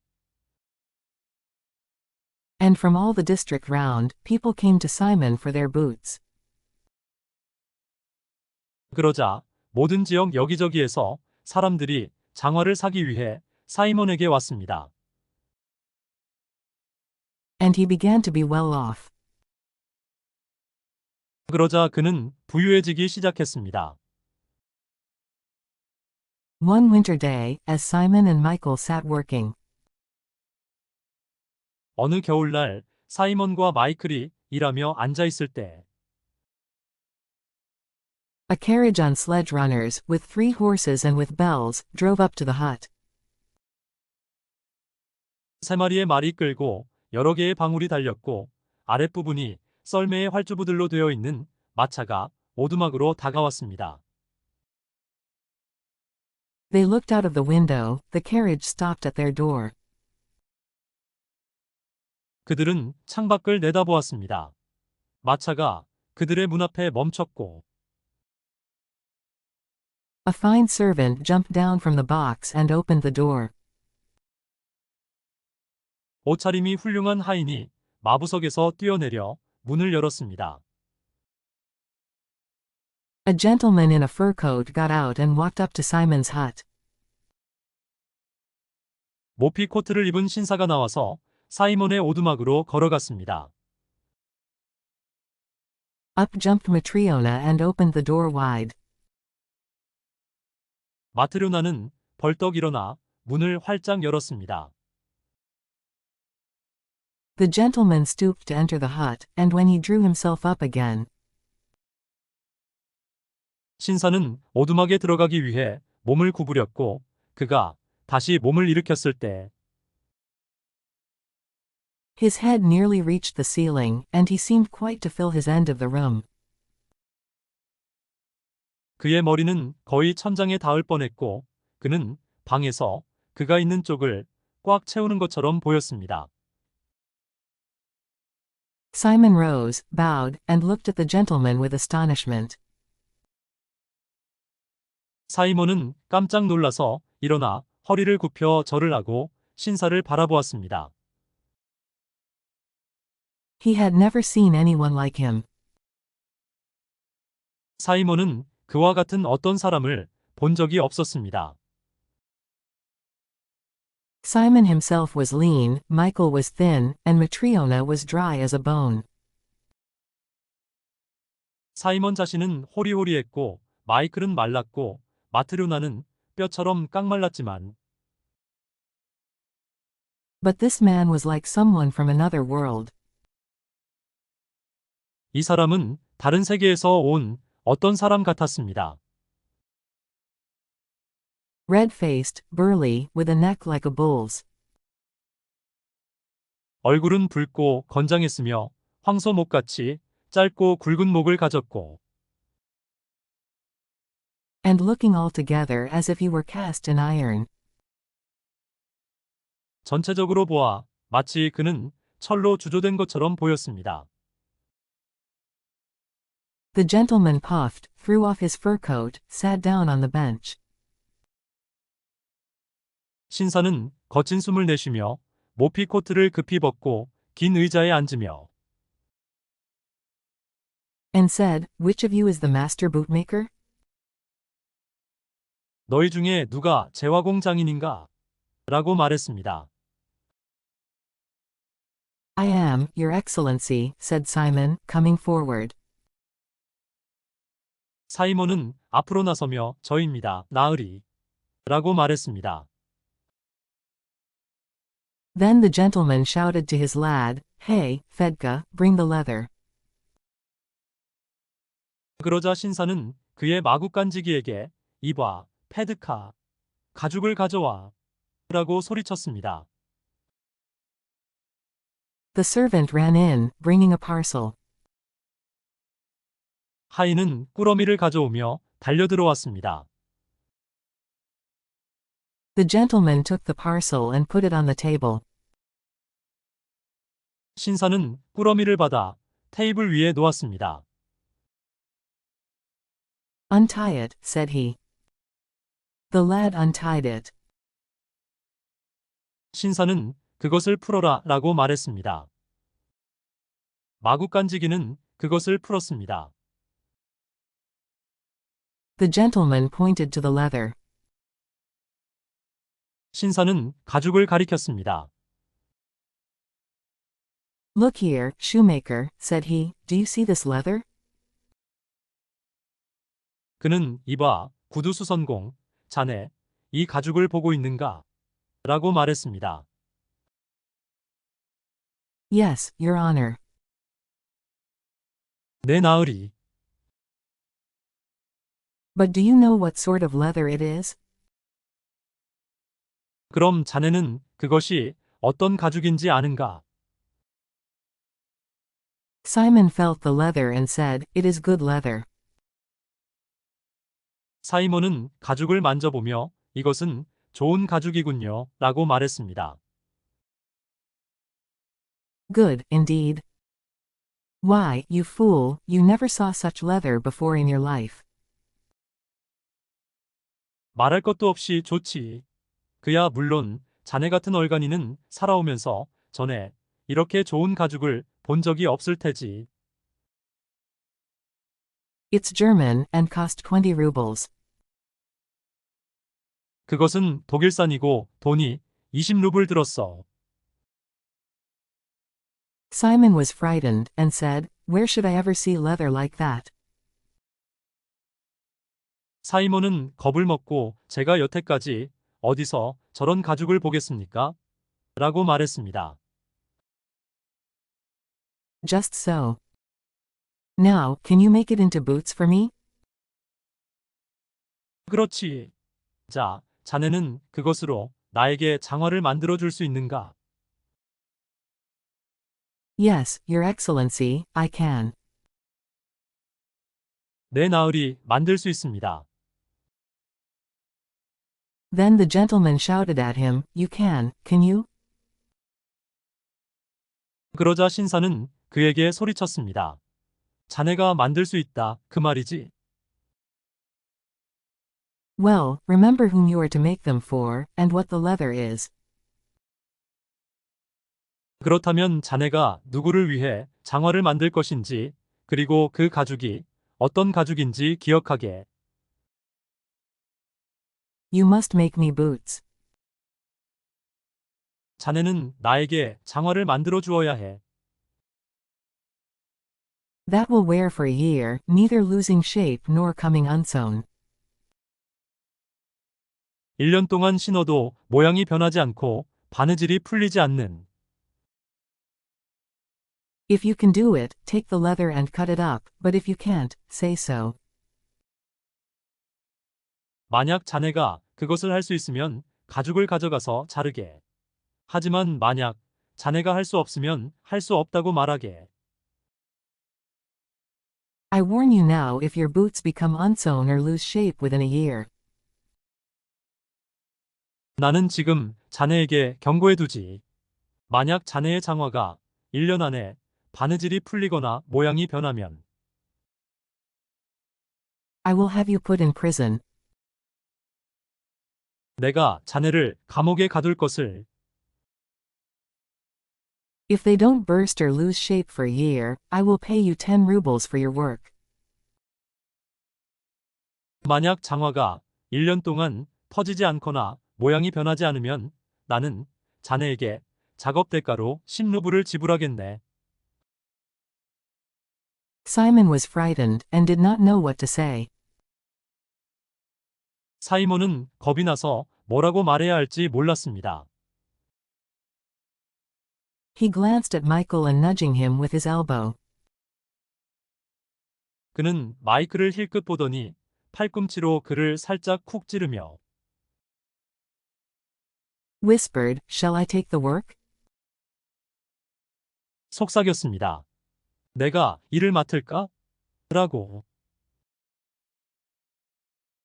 And from all the district round, people came to Simon for their boots. 그러자 모든 지역 여기저기에서 사람들이 장화를 사기 위해 사이먼에게 왔습니다. And he began to be well off. 그러자 그는 부유해지기 시작했습니다. One winter day, as Simon and Michael sat working, 어느 겨울날 사이먼과 마이클이 일하며 앉아 있을 때 A carriage on sledge runners, with 3 horses and with bells, drove up to the hut. 3마리의 말이 끌고 여러 개의 방울이 달렸고 아랫부분이 썰매의 활주부들로 되어 있는 마차가 오두막으로 다가왔습니다. They looked out of the window, the carriage stopped at their door. 그들은 창밖을 내다보았습니다. 마차가 그들의 문 앞에 멈췄고 A fine servant jumped down from the box and opened the door. 옷차림이 훌륭한 하인이 마부석에서 뛰어내려 문을 열었습니다. A gentleman in a fur coat got out and walked up to Simon's hut. 모피 코트를 입은 신사가 나와서 사이먼의 오두막으로 걸어갔습니다. Up jumped Matriona and opened the door wide. 마트료나는 벌떡 일어나 문을 활짝 열었습니다. The gentleman stooped to enter the hut, and when he drew himself up again, 신사는 오두막에 들어가기 위해 몸을 구부렸고 그가 다시 몸을 일으켰을 때 his head nearly reached the ceiling, and he seemed quite to fill his end of the room. 그의 머리는 거의 천장에 닿을 뻔했고 그는 방에서 그가 있는 쪽을 꽉 채우는 것처럼 보였습니다. Simon rose, bowed, and looked at the gentleman with astonishment. 사이먼은 깜짝 놀라서 일어나 허리를 굽혀 절을 하고 신사를 바라보았습니다. He had never seen anyone like him. 사이먼은 그와 같은 어떤 사람을 본 적이 없었습니다. Simon himself was lean, Michael was thin, and Matriona was dry as a bone. 사이먼 자신은 호리호리했고 마이클은 말랐고 마트료나는 뼈처럼 깡말랐지만 But this man was like someone from another world. 이 사람은 다른 세계에서 온 어떤 사람 같았습니다. Red-faced, burly, with a neck like a bull's. 얼굴은 붉고 건장했으며 황소목같이 짧고 굵은 목을 가졌고 And looking altogether as if he were cast in iron. 전체적으로 보아 마치 그는 철로 주조된 것처럼 보였습니다. The gentleman puffed, threw off his fur coat, sat down on the bench. 신사는 거친 숨을 내쉬며 모피 코트를 급히 벗고 긴 의자에 앉으며 And said, Which of you is the master bootmaker? 너희 중에 누가 제화공 장인인가? 라고 말했습니다. I am, your excellency, said Simon, coming forward. 사이먼은 앞으로 나서며 저입니다. 나으리. 라고 말했습니다. Then the gentleman shouted to his lad, Hey, Fedka, bring the leather. 그러자 신사는 그의 마구간지기에게 이봐, 페드카. 가죽을 가져와. 라고 소리쳤습니다. The servant ran in, bringing a parcel. 하인은 꾸러미를 가져오며 달려들어왔습니다. The gentleman took the parcel and put it on the table. 신사는 꾸러미를 받아 테이블 위에 놓았습니다. Untie it, said he. The lad untied it. 신사는 그것을 풀어라 라고 말했습니다. 마구간지기는 그것을 풀었습니다. The gentleman pointed to the leather. 신사는 가죽을 가리켰습니다. Look here, shoemaker, said he, do you see this leather? 그는 이봐, 구두수선공, 자네, 이 가죽을 보고 있는가? 라고 말했습니다. Yes, your honor. 내 나으리. But do you know what sort of leather it is? 그럼 자네는 그것이 어떤 가죽인지 아는가? Simon felt the leather and said, "It is good leather." 사이먼은 가죽을 만져보며 이것은 좋은 가죽이군요 라고 말했습니다. Good, indeed. Why, you fool, you never saw such leather before in your life. 말할 것도 없이 좋지. 그야 물론 자네 같은 얼간이는 살아오면서 전에 이렇게 좋은 가죽을 본 적이 없을 테지. It's German and cost 20 rubles. 그것은 독일산이고 돈이 20루블 들었어. Simon was frightened and said, "Where should I ever see leather like that?" 사이먼은 겁을 먹고 제가 여태까지 어디서 저런 가죽을 보겠습니까? 라고 말했습니다. Just so. Now, can you make it into boots for me? 그렇지. 자, 자네는 그것으로 나에게 장화를 만들어 줄 수 있는가? Yes, Your Excellency, I can. 내 나으리 만들 수 있습니다. Then the gentleman shouted at him, "You can you?" 그러자 신사는 그에게 소리쳤습니다. 자네가 만들 수 있다, 그 말이지. Well, remember whom you are to make them for, and what the leather is. 그렇다면 자네가 누구를 위해 장화를 만들 것인지, 그리고 그 가죽이 어떤 가죽인지 기억하게. You must make me boots. 자네는 나에게 장화를 만들어 주어야 해. That will wear for a year, neither losing shape nor coming unsewn. 1년 동안 신어도 모양이 변하지 않고 바느질이 풀리지 않는. If you can do it, take the leather and cut it up, but if you can't, say so. 만약 자네가 그것을 할 수 있으면 가죽을 가져가서 자르게. 하지만 만약 자네가 할 수 없으면 할 수 없다고 말하게. I warn you now, if your boots become unsewn or lose shape within a year. 나는 지금 자네에게 경고해두지. 만약 자네의 장화가 1년 안에 바느질이 풀리거나 모양이 변하면 I will have you put in prison. 내가 자네를 감옥에 가둘 것을. If they don't burst or lose shape for a year, I will pay you 10 rubles for your work. 만약 장화가 1년 동안 퍼지지 않거나 모양이 변하지 않으면 나는 자네에게 작업 대가로 10루블을 지불하겠네. Simon was frightened and did not know what to say. 사이먼은 겁이 나서 뭐라고 말해야 할지 몰랐습니다. He glanced at Michael and nudging him with his elbow. 그는 마이크를 힐끗 보더니 팔꿈치로 그를 살짝 쿡 찌르며 Whispered, "Shall I take the work?" 속삭였습니다. 내가 일을 맡을까? 라고.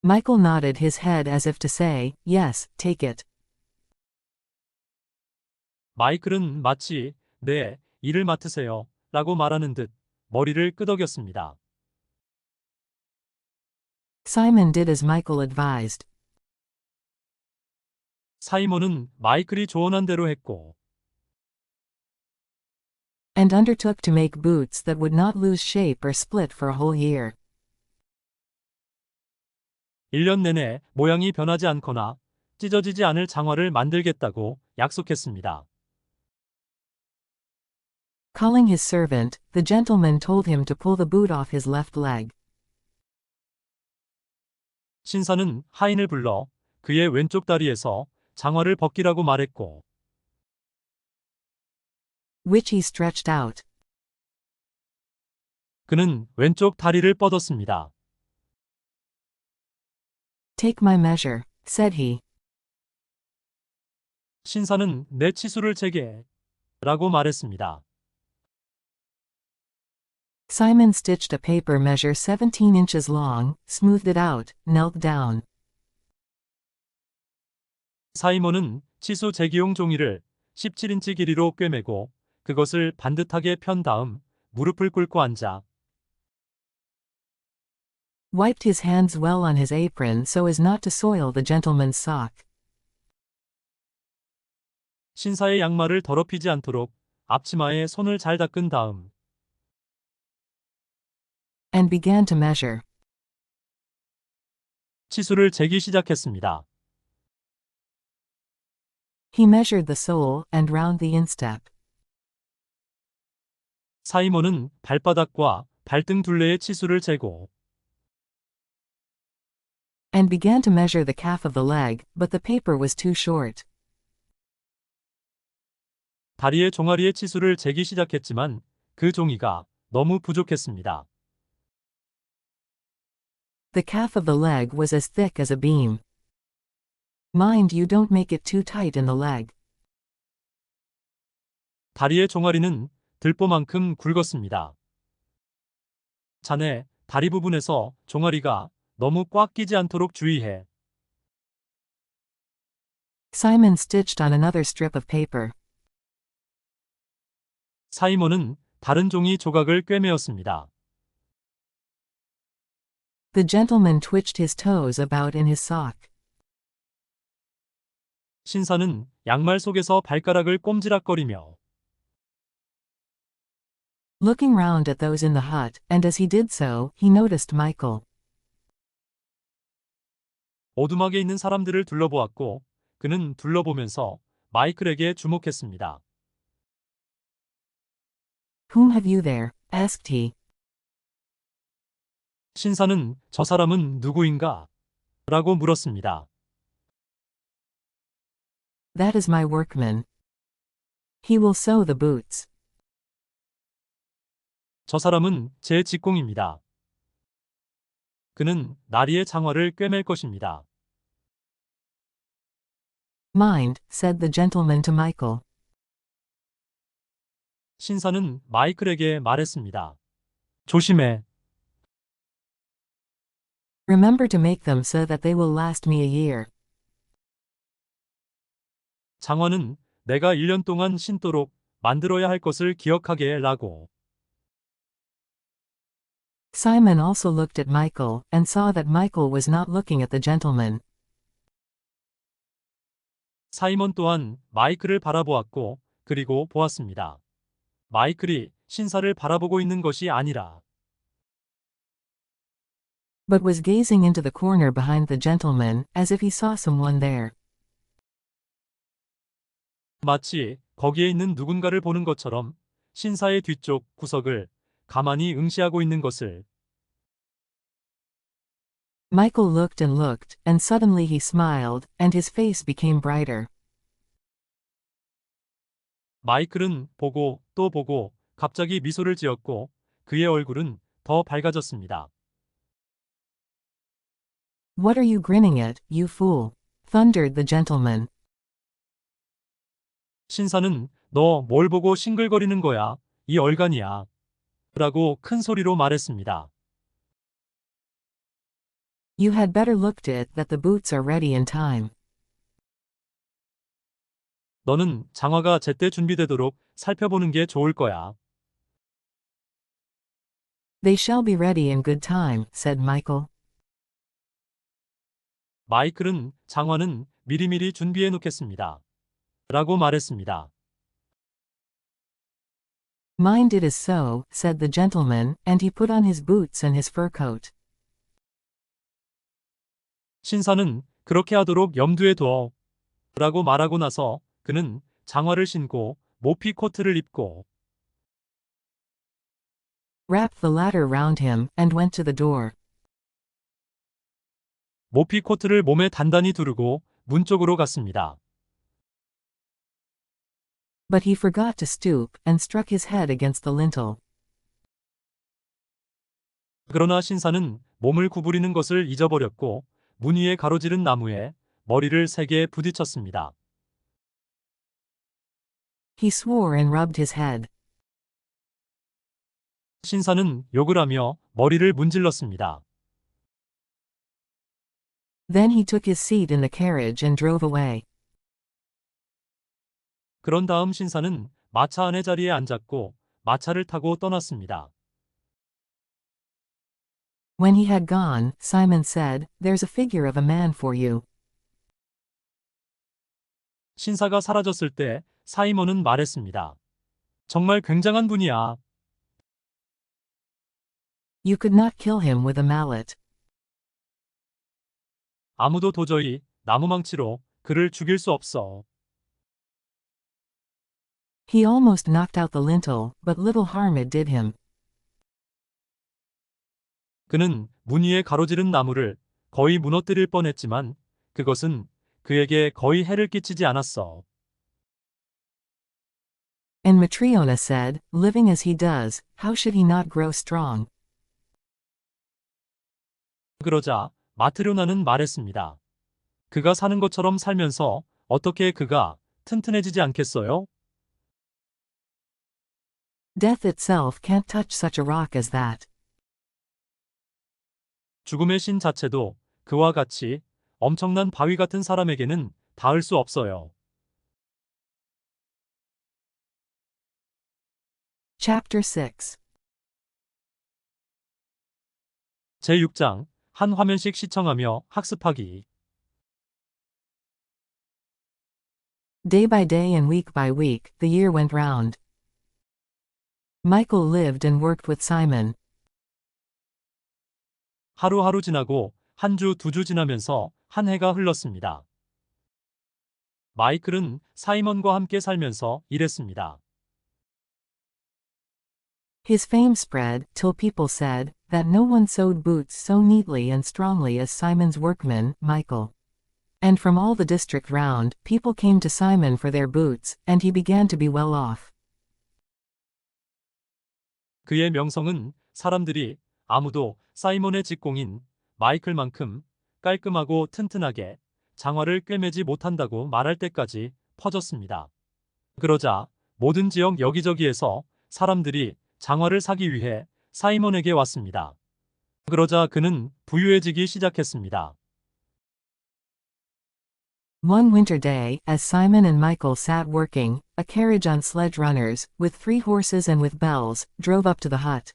Michael nodded his head as if to say, "Yes, take it." 마이클은 마치 네, 일을 맡으세요 라고 말하는 듯 머리를 끄덕였습니다. Simon did as Michael advised. 사이먼은 마이클이 조언한 대로 했고 And undertook to make boots that would not lose shape or split for a whole year. 1년 내내 모양이 변하지 않거나 찢어지지 않을 장화를 만들겠다고 약속했습니다. Calling his servant, the gentleman told him to pull the boot off his left leg. 신사는 하인을 불러 그의 왼쪽 다리에서 장화를 벗기라고 말했고 Which he stretched out. 그는 왼쪽 다리를 뻗었습니다. Take my measure, said he. 신사는 내 치수를 재게 라고 말했습니다. Simon stitched a paper measure 17 inches long, smoothed it out, knelt down. 사이먼은 치수 재기용 종이를 17인치 길이로 꿰매고 그것을 반듯하게 편 다음 무릎을 꿇고 앉아 Wiped his hands well on his apron so as not to soil the gentleman's sock. 신사의 양말을 더럽히지 않도록 앞치마에 손을 잘 닦은 다음 And began to measure. 치수를 재기 시작했습니다. He measured the sole and round the instep. 사이먼은 발바닥과 발등 둘레의 치수를 재고 And began to measure the calf of the leg, but the paper was too short. 다리의 종아리의 치수를 재기 시작했지만 그 종이가 너무 부족했습니다. The calf of the leg was as thick as a beam. Mind you don't make it too tight in the leg. 다리의 종아리는 들보만큼 굵었습니다. 자네, 다리 부분에서 종아리가 너무 꽉 끼지 않도록 주의해. Simon stitched on another strip of paper. 사이먼은 다른 종이 조각을 꿰매었습니다. The gentleman twitched his toes about in his sock. 신사는 양말 속에서 발가락을 꼼지락거리며 Looking round at those in the hut, and as he did so, he noticed Michael. 오두막에 있는 사람들을 둘러보았고 그는 둘러보면서 마이클에게 주목했습니다. Whom have you there? asked he. 신사는 저 사람은 누구인가? 라고 물었습니다. That is my workman. He will sew the boots. 저 사람은 제 직공입니다. 그는 나리의 장화를 꿰맬 것입니다. Mind, said the gentleman to Michael. 신사는 마이클에게 말했습니다. 조심해. Remember to make them so that they will last me a year. 장화는 내가 1년 동안 신도록 만들어야 할 것을 기억하게 라고. Simon also looked at Michael, and saw that Michael was not looking at the gentleman. 사이먼 또한 마이클을 바라보았고 그리고 보았습니다. 마이클이 신사를 바라보고 있는 것이 아니라 But was gazing into the corner behind the gentleman, as if he saw someone there. 마치 거기에 있는 누군가를 보는 것처럼 신사의 뒤쪽 구석을 가만히 응시하고 있는 것을. Michael looked, and suddenly he smiled, and his face became brighter. 마이클은 보고 또 보고 갑자기 미소를 지었고 그의 얼굴은 더 밝아졌습니다. What are you grinning at, you fool? thundered the gentleman. 신사는 너 뭘 보고 싱글거리는 거야, 이 얼간이야. 라고 큰 소리로 말했습니다. You had better looked it that the boots are ready in time. 너는 장화가 제때 준비되도록 살펴보는 게 좋을 거야. They shall be ready in good time, said Michael. 마이클은 장화는 미리미리 준비해 놓겠습니다. 라고 말했습니다. Mind it is so, said the gentleman, and he put on his boots and his fur coat. 신사는 그렇게 하도록 염두에 두어. 라고 말하고 나서 그는 장화를 신고 모피 코트를 입고 Wrapped the latter round him, and went to the door. 모피 코트를 몸에 단단히 두르고 문 쪽으로 갔습니다. But he forgot to stoop, and struck his head against the lintel. 그러나 신사는 몸을 구부리는 것을 잊어버렸고 문 위에 가로지른 나무에 머리를 세게 부딪혔습니다. He swore and rubbed his head. 신사는 욕을 하며 머리를 문질렀습니다. Then he took his seat in the carriage and drove away. 그런 다음 신사는 마차 안의 자리에 앉았고 마차를 타고 떠났습니다. When he had gone, Simon said, "There's a figure of a man for you." 신사가 사라졌을 때 사이먼은 말했습니다. 정말 굉장한 분이야. You could not kill him with a mallet. 아무도 도저히 나무망치로 그를 죽일 수 없어. He almost knocked out the lintel, but little harm it did him. 그는 문 위에 가로지른 나무를 거의 무너뜨릴 뻔했지만 그것은 그에게 거의 해를 끼치지 않았어. And Matriona said, "Living as he does, how should he not grow strong?" 그러자 마트료나는 말했습니다. 그가 사는 것처럼 살면서 어떻게 그가 튼튼해지지 않겠어요? Death itself can't touch such a rock as that. 죽음의 신 자체도 그와 같이 엄청난 바위 같은 사람에게는 닿을 수 없어요. Chapter 6. 제6장 한 화면씩 시청하며 학습하기. Day by day and week by week, the year went round. Michael lived and worked with Simon. 하루하루 지나고 한 주, 두 주 지나면서 한 해가 흘렀습니다. 마이클은 사이먼과 함께 살면서 일했습니다. His fame spread, till people said, that no one sewed boots so neatly and strongly as Simon's workman, Michael. And from all the district round, people came to Simon for their boots, and he began to be well off. 그의 명성은 사람들이 아무도 사이먼의 직공인 마이클만큼 깔끔하고 튼튼하게 장화를 꿰매지 못한다고 말할 때까지 퍼졌습니다. 그러자 모든 지역 여기저기에서 사람들이 장화를 사기 위해 사이먼에게 왔습니다. 그러자 그는 부유해지기 시작했습니다. One winter day, as Simon and Michael sat working, a carriage on sledge runners, with 3 horses and with bells, drove up to the hut.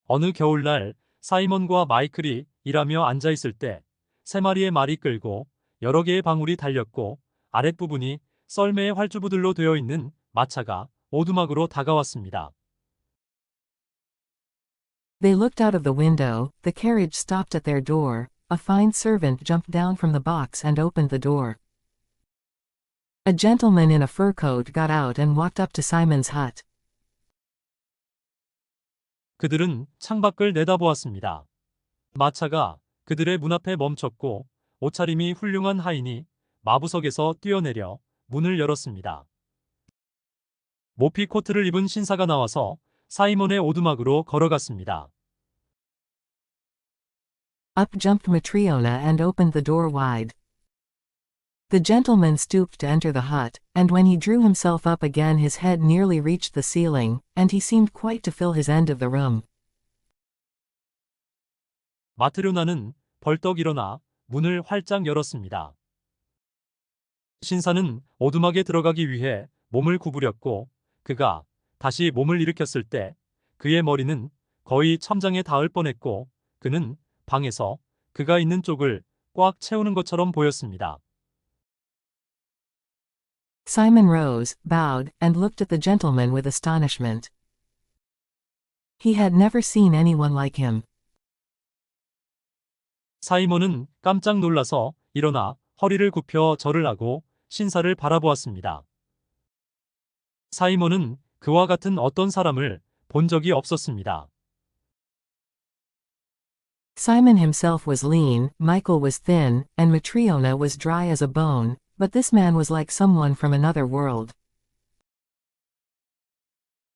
어느 겨울날 사이먼과 마이클이 일하며 앉아있을 때 3마리의 말이 끌고 여러 개의 방울이 달렸고 아랫부분이 썰매의 활주부들로 되어 있는 마차가 오두막으로 다가왔습니다. They looked out of the window, the carriage stopped at their door, a fine servant jumped down from the box and opened the door. A gentleman in a fur coat got out and walked up to Simon's hut. 그들은 창밖을 내다보았습니다. 마차가 그들의 문 앞에 멈췄고 옷차림이 훌륭한 하인이 마부석에서 뛰어내려 문을 열었습니다. 모피 코트를 입은 신사가 나와서 사이먼의 오두막으로 걸어갔습니다. Up jumped Matriona and opened the door wide. The gentleman stooped to enter the hut, and when he drew himself up again his head nearly reached the ceiling, and he seemed quite to fill his end of the room. 마트료나는 벌떡 일어나 문을 활짝 열었습니다. 신사는 오두막에 들어가기 위해 몸을 구부렸고 그가 다시 몸을 일으켰을 때 그의 머리는 거의 천장에 닿을 뻔했고 그는 방에서 그가 있는 쪽을 꽉 채우는 것처럼 보였습니다. Simon rose, bowed, and looked at the gentleman with astonishment. He had never seen anyone like him. 사이먼은 깜짝 놀라서 일어나 허리를 굽혀 절을 하고 신사를 바라보았습니다. 사이먼은 그와 같은 어떤 사람을 본 적이 없었습니다. Simon himself was lean, Michael was thin, and Matriona was dry as a bone, but this man was like someone from another world.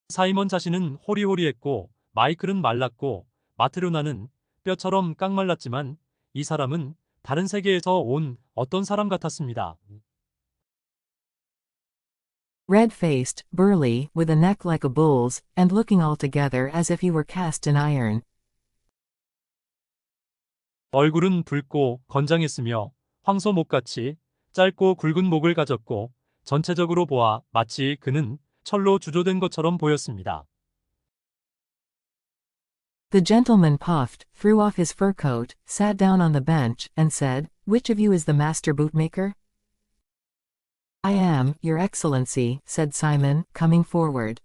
사이먼 자신은 호리호리했고 마이클은 말랐고 마트료나는 뼈처럼 깡말랐지만 이 사람은 다른 세계에서 온 어떤 사람 같았습니다. Red-faced, burly, with a neck like a bull's, and looking altogether as if he were cast in iron. 얼굴은 붉고 건장했으며 황소목같이 짧고 굵은 목을 가졌고 전체적으로 보아 마치 그는 철로 주조된 것처럼 보였습니다. The gentleman puffed, threw off his fur coat, sat down on the bench, and said, "Which of you is the master bootmaker?" "I am, Your Excellency," said Simon, coming forward.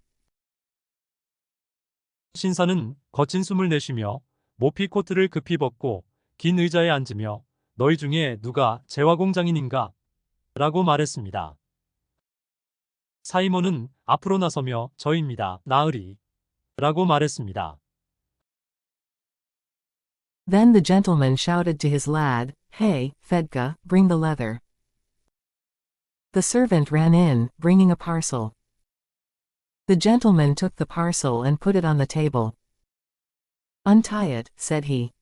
신사는 거친 숨을 내쉬며 모피 코트를 급히 벗고 긴 의자에 앉으며 너희 중에 누가 재화공장인인가? 라고 말했습니다. 사이먼은 앞으로 나서며 저입니다. 나으리. 라고 말했습니다. Then the gentleman shouted to his lad, "Hey, Fedka, bring the leather." The servant ran in, bringing a parcel. The gentleman took the parcel and put it on the table. "Untie it," said he.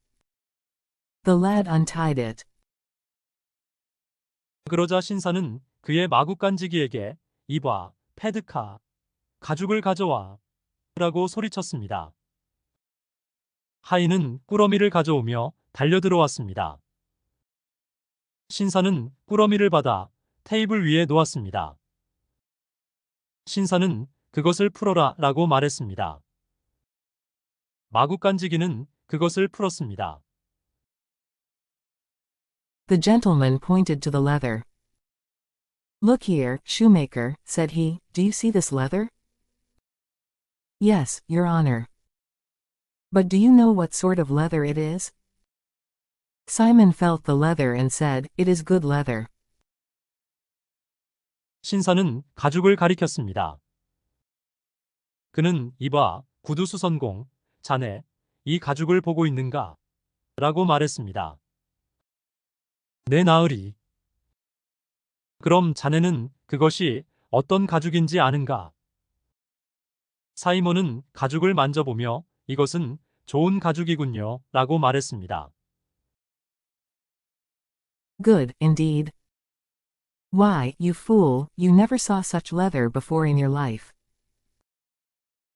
The lad untied it. 그러자 신사는 그의 마구간지기에게 이봐, 페드카. 가죽을 가져와. 라고 소리쳤습니다. 하인은 꾸러미를 가져오며 달려들어왔습니다. 신사는 꾸러미를 받아 테이블 위에 놓았습니다. 신사는 그것을 풀어라 라고 말했습니다. 마구간지기는 그것을 풀었습니다. The gentleman pointed to the leather. "Look here, shoemaker," said he, "do you see this leather?" "Yes, Your Honor." "But do you know what sort of leather it is?" Simon felt the leather and said, "It is good leather." 신사는 가죽을 가리켰습니다. 그는 이봐, 구두수선공, 자네, 이 가죽을 보고 있는가? 라고 말했습니다. 네, 나으리. 그럼 자네는 그것이 어떤 가죽인지 아는가? 사이먼은 가죽을 만져보며 이것은 좋은 가죽이군요. 라고 말했습니다. "Good, indeed." "Why, you fool, you never saw such leather before in your life.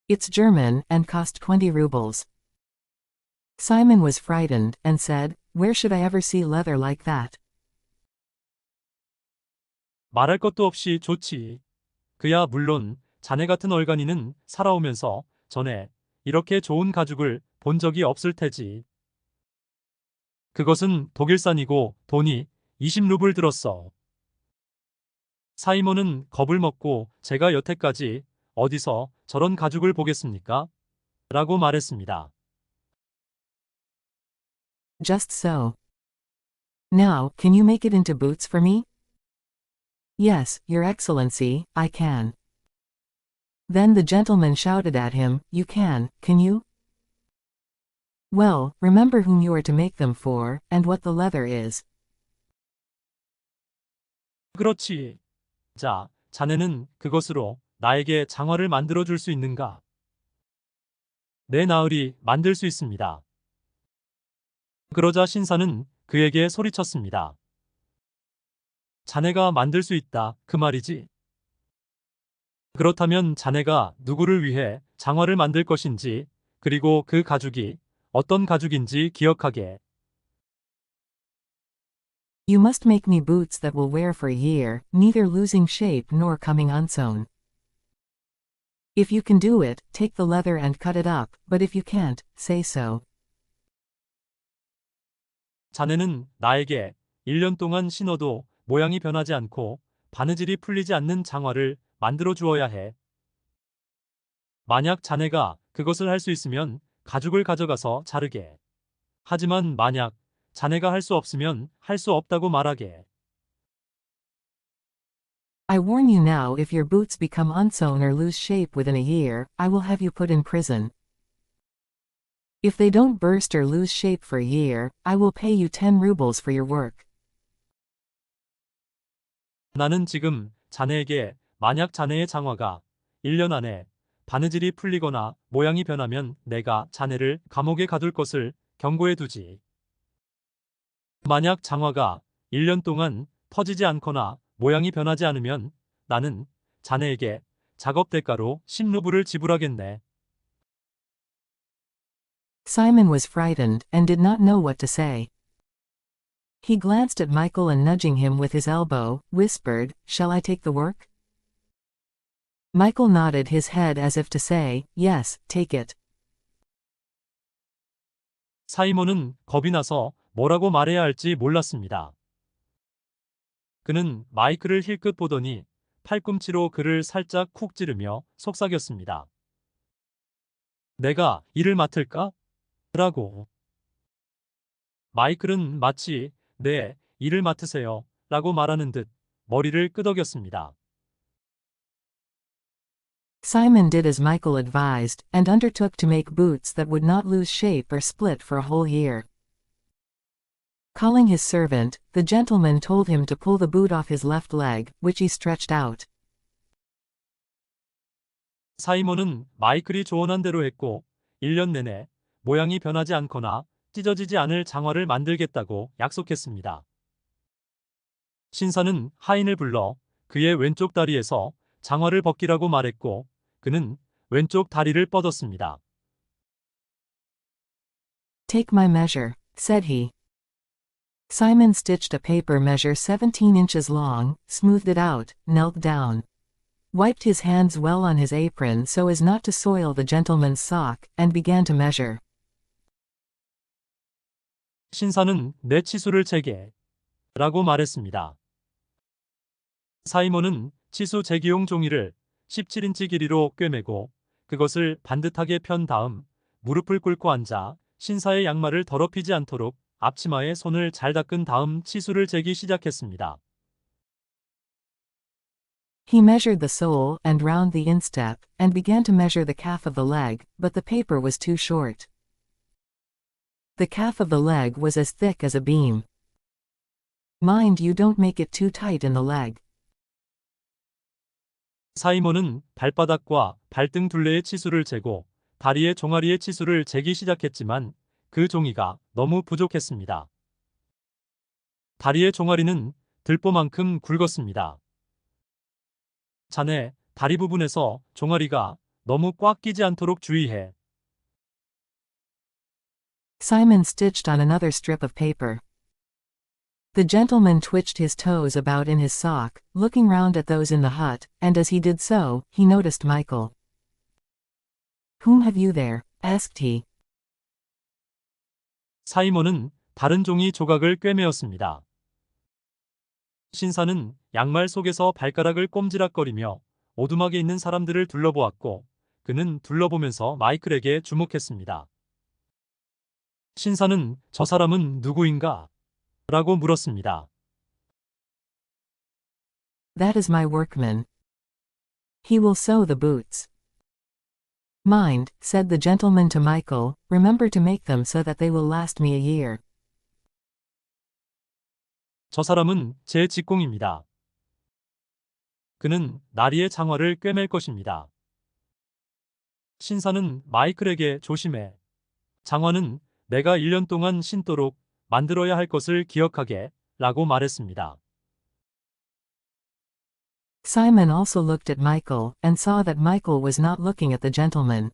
It's German, and cost 20 rubles. Simon was frightened, and said, "Where should I ever see leather like that?" 말할 것도 없이 좋지. 그야 물론 자네 같은 얼간이는 살아오면서 전에 이렇게 좋은 가죽을 본 적이 없을 테지. 그것은 독일산이고 돈이 20루블 들었어. 사이먼은 겁을 먹고 제가 여태까지 어디서 저런 가죽을 보겠습니까? 라고 말했습니다. Just so. Now, can you make it into boots for me? Yes, Your Excellency, I can. Then the gentleman shouted at him, "You can you? Well, remember whom you are to make them for, and what the leather is." 그렇지. 자, 자네는 그것으로 나에게 장화를 만들어줄 수 있는가? 네, 나으리, 만들 수 있습니다. 그러자 신사는 그에게 소리쳤습니다. 자네가 만들 수 있다, 그 말이지? 그렇다면 자네가 누구를 위해 장화를 만들 것인지, 그리고 그 가죽이 어떤 가죽인지 기억하게. You must make me boots that will wear for a year, neither losing shape nor coming unsewn. If you can do it, take the leather and cut it up, but if you can't, say so. 자네는 나에게 1년 동안 신어도 모양이 변하지 않고 바느질이 풀리지 않는 장화를 만들어 주어야 해. 만약 자네가 그것을 할 수 있으면 가죽을 가져가서 자르게. 하지만 만약 자네가 할 수 없으면 할 수 없다고 말하게. I warn you now, if your boots become unsewn or lose shape within a year, I will have you put in prison. If they don't burst or lose shape for a year, I will pay you 10 rubles for your work. 나는 지금 자네에게 만약 자네의 장화가 1년 안에 바느질이 풀리거나 모양이 변하면 내가 자네를 감옥에 가둘 것을 경고해두지. 만약 장화가 1년 동안 터지지 않거나 모양이 변하지 않으면 나는 자네에게 작업 대가로 10루블을 지불하겠네. Simon was frightened and did not know what to say. He glanced at Michael and nudging him with his elbow, whispered, "Shall I take the work?" Michael nodded his head as if to say, "Yes, take it." 사이먼은 겁이 나서 뭐라고 말해야 할지 몰랐습니다. 그는 마이클을 힐끗 보더니 팔꿈치로 그를 살짝 쿡 찌르며 속삭였습니다. 내가 일을 맡을까? 라고. 마이클은 마치 네, 일을 맡으세요 라고 말하는 듯 머리를 끄덕였습니다. Simon did as Michael advised, and undertook to make boots that would not lose shape or split for a whole year. Calling his servant, the gentleman told him to pull the boot off his left leg, which he stretched out. 사이먼은 마이클이 조언한 대로 했고 1년 내내 모양이 변하지 않거나 찢어지지 않을 장화를 만들겠다고 약속했습니다. 신사는 하인을 불러 그의 왼쪽 다리에서 장화를 벗기라고 말했고 그는 왼쪽 다리를 뻗었습니다. Take my measure, said he. Simon stitched a paper measure 17 inches long, smoothed it out, knelt down, wiped his hands well on his apron so as not to soil the gentleman's sock, and began to measure. 신사는 내 치수를 재게 라고 말했습니다. 사이먼은 치수 재기용 종이를 17인치 길이로 꿰매고 그것을 반듯하게 편 다음 무릎을 꿇고 앉아 신사의 양말을 더럽히지 않도록 앞치마에 손을 잘 닦은 다음 치수를 재기 시작했습니다. He measured the sole and round the instep, and began to measure the calf of the leg, but the paper was too short. The calf of the leg was as thick as a beam. Mind you don't make it too tight in the leg. 사이먼은 발바닥과 발등 둘레의 치수를 재고 다리의 종아리의 치수를 재기 시작했지만 그 종이가 너무 부족했습니다. 다리의 종아리는 들보만큼 굵었습니다. 자네, 다리 부분에서 종아리가 너무 꽉 끼지 않도록 주의해. Simon stitched on another strip of paper. The gentleman twitched his toes about in his sock, looking round at those in the hut, and as he did so, he noticed Michael. "Whom have you there?" asked he. 사이먼은 다른 종이 조각을 꿰매었습니다. 신사는 양말 속에서 발가락을 꼼지락거리며 오두막에 있는 사람들을 둘러보았고 그는 둘러보면서 마이클에게 주목했습니다. 신사는 저 사람은 누구인가? 라고 물었습니다. "That is my workman. He will sew the boots." "Mind," said the gentleman to Michael, "remember to make them so that they will last me a year." 저 사람은 제 직공입니다. 그는 나리의 장화를 꿰맬 것입니다. 신사는 마이클에게 조심해. 장화는 내가 1년 동안 신도록 만들어야 할 것을 기억하게 라고 말했습니다. Simon also looked at Michael, and saw that Michael was not looking at the gentleman,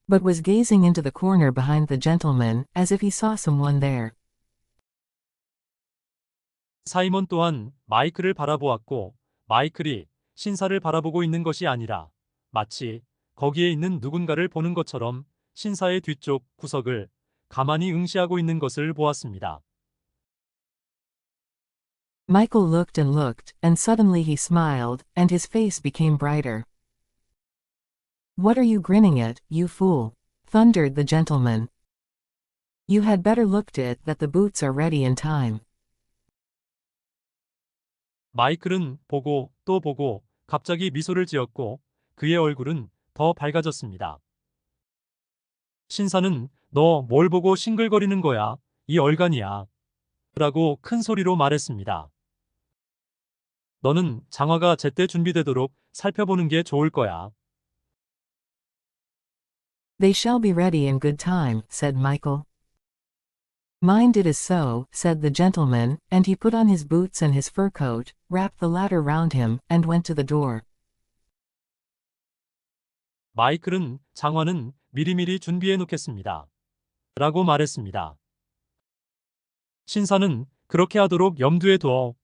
but was gazing into the corner behind the gentleman, as if he saw someone there. 사이먼 또한 마이클을 바라보았고 마이클이 신사를 바라보고 있는 것이 아니라 마치 거기에 있는 누군가를 보는 것처럼 신사의 뒤쪽 구석을 가만히 응시하고 있는 것을 보았습니다. Michael looked, and suddenly he smiled, and his face became brighter. "What are you grinning at, you fool?" thundered the gentleman. "You had better look to it that the boots are ready in time." 마이클은 보고 또 보고 갑자기 미소를 지었고 그의 얼굴은 더 밝아졌습니다. 신사는 너 뭘 보고 싱글거리는 거야? 이 얼간이야. 라고 큰 소리로 말했습니다. 너는 장화가 제때 준비되도록 살펴보는 게 좋을 거야. "They shall be ready in good time," said Michael. Mind it is so, said the gentleman, and he put on his boots and his fur coat, wrapped the latter round him, and went to the door. 마이클은 장화는 미리미리 준비해 놓겠습니다. 라고 말했습니다. 신사는 그렇게 하도록 염두에 두어.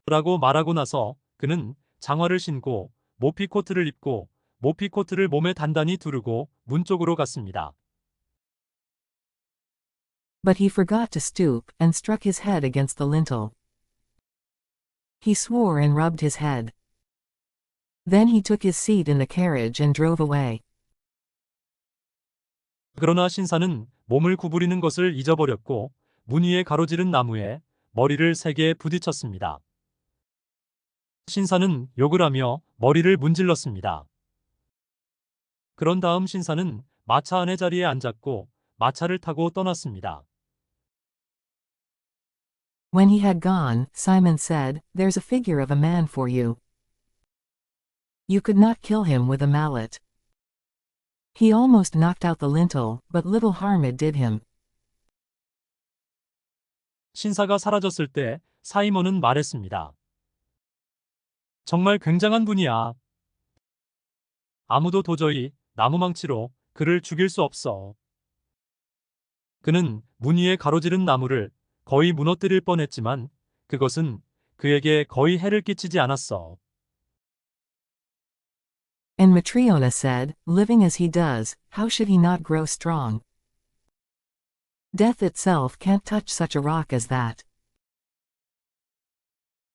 라고 말하고 나서 그는 장화를 신고 모피 코트를 입고 모피 코트를 몸에 단단히 두르고 문 쪽으로 갔습니다. But he forgot to stoop, and struck his head against the lintel. He swore and rubbed his head. Then he took his seat in the carriage and drove away. 그러나 신사는 몸을 구부리는 것을 잊어버렸고 문 위에 가로지른 나무에 머리를 세게 부딪혔습니다. 신사는 욕을 하며 머리를 문질렀습니다. 그런 다음 신사는 마차 안의 자리에 앉았고 마차를 타고 떠났습니다. When he had gone, Simon said, "There's a figure of a man for you. You could not kill him with a mallet. He almost knocked out the lintel, but little harm it did him." 신사가 사라졌을 때 사이먼은 말했습니다. 정말 굉장한 분이야. 아무도 도저히 나무망치로 그를 죽일 수 없어. 그는 문 위에 가로지른 나무를 거의 무너뜨릴 뻔했지만 그것은 그에게 거의 해를 끼치지 않았어. And Matryona said, "Living as he does, how should he not grow strong? Death itself can't touch such a rock as that."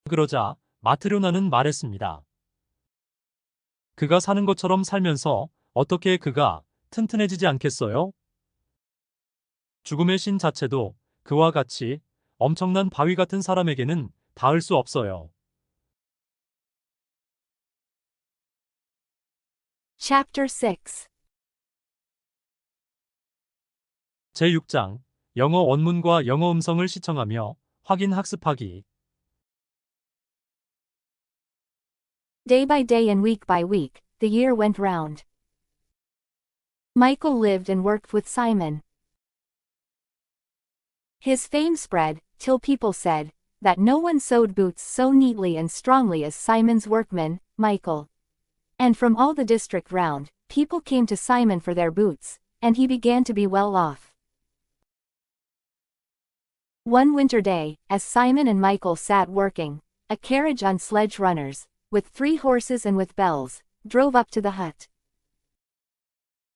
그러자 마트료나는 말했습니다. 그가 사는 것처럼 살면서 어떻게 그가 튼튼해지지 않겠어요? 죽음의 신 자체도 그와 같이 엄청난 바위 같은 사람에게는 닿을 수 없어요. Chapter 6. 제6장 영어 원문과 영어 음성을 시청하며 확인 학습하기. Day by day and week by week, the year went round. Michael lived and worked with Simon. His fame spread, till people said, that no one sewed boots so neatly and strongly as Simon's workman, Michael. And from all the district round, people came to Simon for their boots, and he began to be well off. One winter day, as Simon and Michael sat working, a carriage on sledge runners, with 3 horses and with bells, drove up to the hut.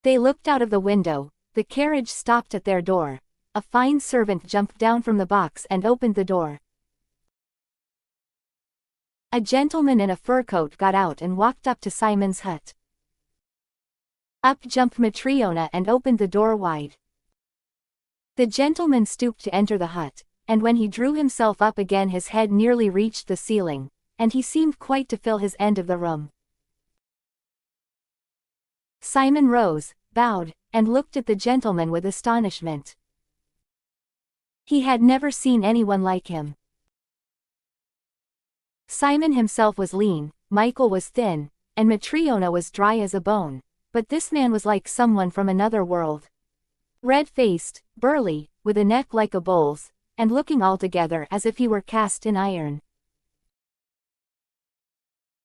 They looked out of the window, the carriage stopped at their door, a fine servant jumped down from the box and opened the door. A gentleman in a fur coat got out and walked up to Simon's hut. Up jumped Matryona and opened the door wide. The gentleman stooped to enter the hut, and when he drew himself up again his head nearly reached the ceiling, and he seemed quite to fill his end of the room. Simon rose, bowed, and looked at the gentleman with astonishment. He had never seen anyone like him. Simon himself was lean, Michael was thin, and Matryona was dry as a bone, but this man was like someone from another world. Red-faced, burly, with a neck like a bull's, and looking altogether as if he were cast in iron.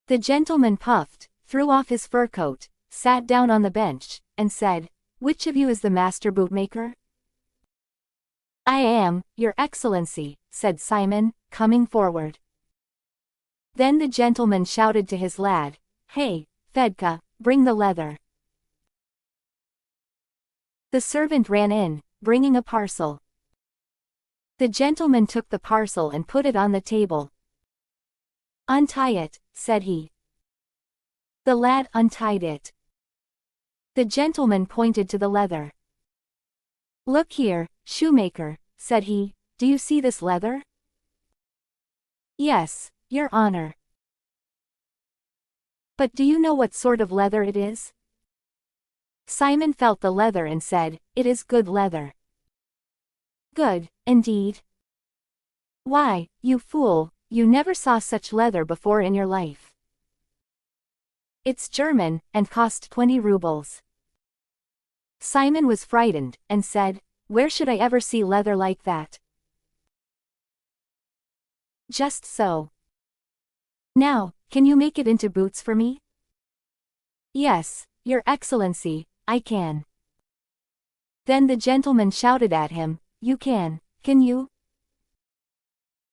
The gentleman puffed, threw off his fur coat, sat down on the bench, and said, "Which of you is the master bootmaker?" "I am, your excellency," said Simon, coming forward. Then the gentleman shouted to his lad, "Hey, Fedka, bring the leather." The servant ran in, bringing a parcel. The gentleman took the parcel and put it on the table. "Untie it," said he. The lad untied it. The gentleman pointed to the leather. "Look here, shoemaker," said he, "do you see this leather?" "Yes, your honor." "But do you know what sort of leather it is?" Simon felt the leather and said, "It is good leather." "Good, indeed." "Why, you fool, you never saw such leather before in your life." "It's German, and cost 20 rubles." Simon was frightened, and said, Where should I ever see leather like that? Just so. Now, can you make it into boots for me? Yes, Your Excellency, I can. Then the gentleman shouted at him, You can you?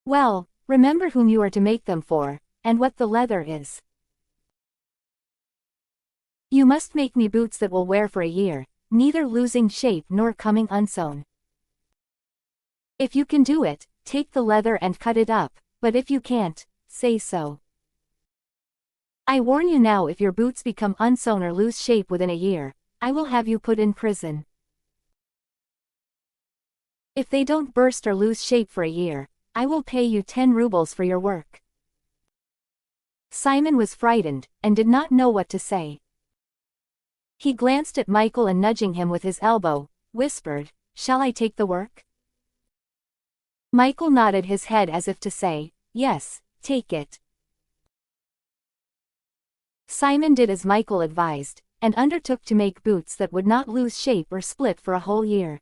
Well, remember whom you are to make them for, and what the leather is. You must make me boots that will wear for a year, neither losing shape nor coming unsewn. If you can do it, take the leather and cut it up, but if you can't, say so. I warn you now, if your boots become unsewn or lose shape within a year, I will have you put in prison. If they don't burst or lose shape for a year, I will pay you 10 rubles for your work. Simon was frightened, and did not know what to say. He glanced at Michael and nudging him with his elbow, whispered, Shall I take the work? Michael nodded his head as if to say, Yes, take it. Simon did as Michael advised, and undertook to make boots that would not lose shape or split for a whole year.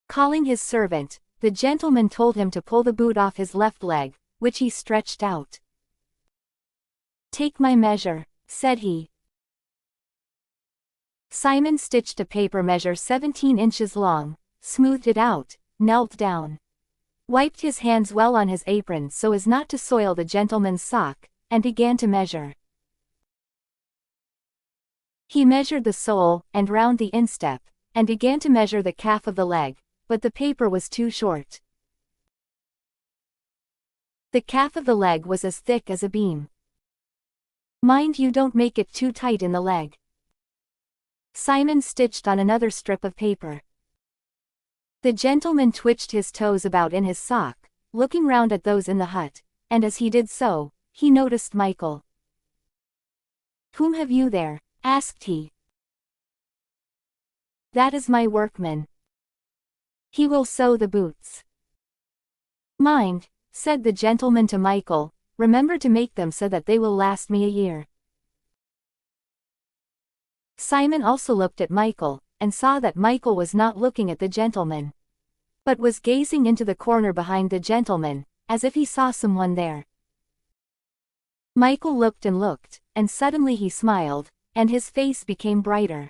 Calling his servant, the gentleman told him to pull the boot off his left leg, which he stretched out. Take my measure, said he. Simon stitched a paper measure 17 inches long, smoothed it out, knelt down, wiped his hands well on his apron so as not to soil the gentleman's sock, and began to measure. He measured the sole, and round the instep, and began to measure the calf of the leg, but the paper was too short. The calf of the leg was as thick as a beam. Mind you don't make it too tight in the leg. Simon stitched on another strip of paper. The gentleman twitched his toes about in his sock, looking round at those in the hut, and as he did so, he noticed Michael. Whom have you there? Asked he. That is my workman. He will sew the boots. Mind, said the gentleman to Michael, remember to make them so that they will last me a year. Simon also looked at Michael, and saw that Michael was not looking at the gentleman, but was gazing into the corner behind the gentleman, as if he saw someone there. Michael looked, and suddenly he smiled, and his face became brighter.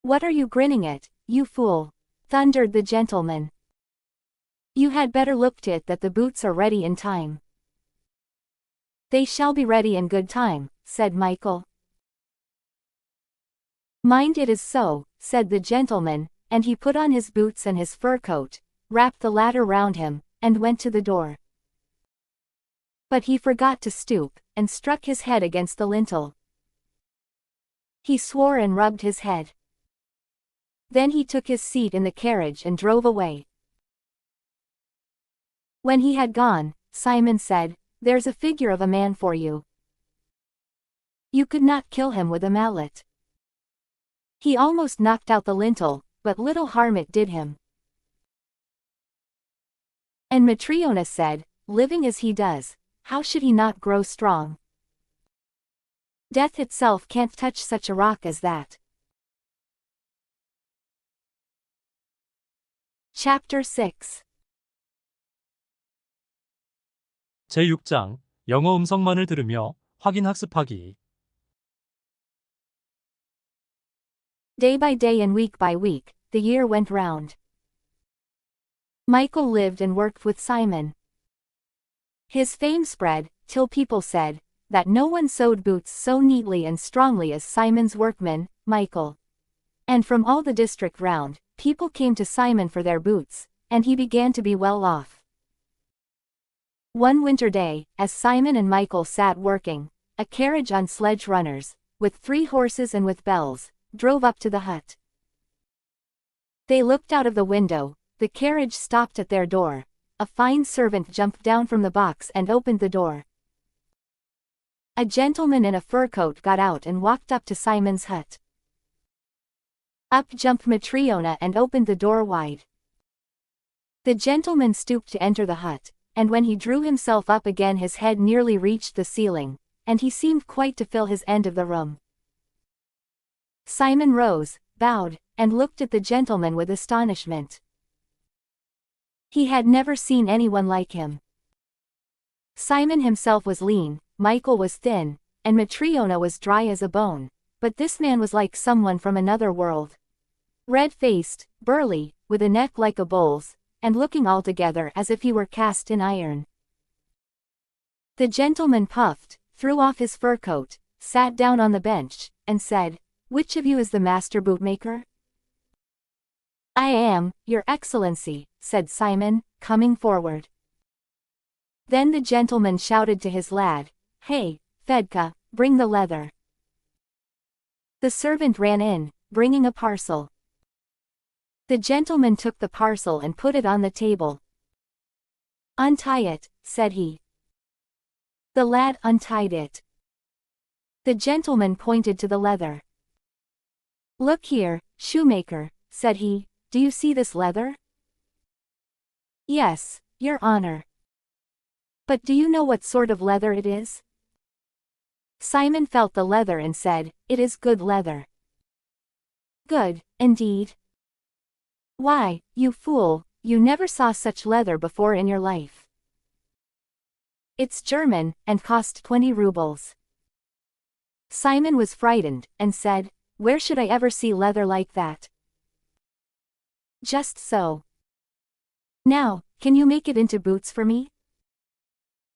What are you grinning at, you fool? Thundered the gentleman. You had better look to it that the boots are ready in time. They shall be ready in good time, said Michael. Mind it is so, said the gentleman, and he put on his boots and his fur coat, wrapped the latter round him, and went to the door. But he forgot to stoop, and struck his head against the lintel. He swore and rubbed his head. Then he took his seat in the carriage and drove away. When he had gone, Simon said, There's a figure of a man for you. You could not kill him with a mallet. He almost knocked out the lintel, but little harm it did him. And Matryona said, Living as he does, how should he not grow strong? Death itself can't touch such a rock as that. Chapter 6 제6장 영어 음성만을 들으며 확인 학습하기. Day by day and week by week, the year went round. Michael lived and worked with Simon. His fame spread, till people said, that no one sewed boots so neatly and strongly as Simon's workman, Michael. And from all the district round, people came to Simon for their boots, and he began to be well off. One winter day, as Simon and Michael sat working, a carriage on sledge runners, with 3 horses and with bells, drove up to the hut. They looked out of the window, the carriage stopped at their door, a fine servant jumped down from the box and opened the door. A gentleman in a fur coat got out and walked up to Simon's hut. Up jumped Matryona and opened the door wide. The gentleman stooped to enter the hut, and when he drew himself up again his head nearly reached the ceiling, and he seemed quite to fill his end of the room. Simon rose, bowed, and looked at the gentleman with astonishment. He had never seen anyone like him. Simon himself was lean, Michael was thin, and Matryona was dry as a bone, but this man was like someone from another world. Red-faced, burly, with a neck like a bull's, and looking altogether as if he were cast in iron. The gentleman puffed, threw off his fur coat, sat down on the bench, and said, "Which of you is the master bootmaker?" "I am, Your Excellency," said Simon, coming forward. Then the gentleman shouted to his lad, "Hey, Fedka, bring the leather." The servant ran in, bringing a parcel. The gentleman took the parcel and put it on the table. "Untie it," said he. The lad untied it. The gentleman pointed to the leather. "Look here, shoemaker," said he, "do you see this leather?" "Yes, Your Honor." "But do you know what sort of leather it is?" Simon felt the leather and said, "It is good leather." "Good, indeed." "Why, you fool, you never saw such leather before in your life." "It's German, and cost 20 rubles." Simon was frightened, and said, "Where should I ever see leather like that?" "Just so." "Now, can you make it into boots for me?"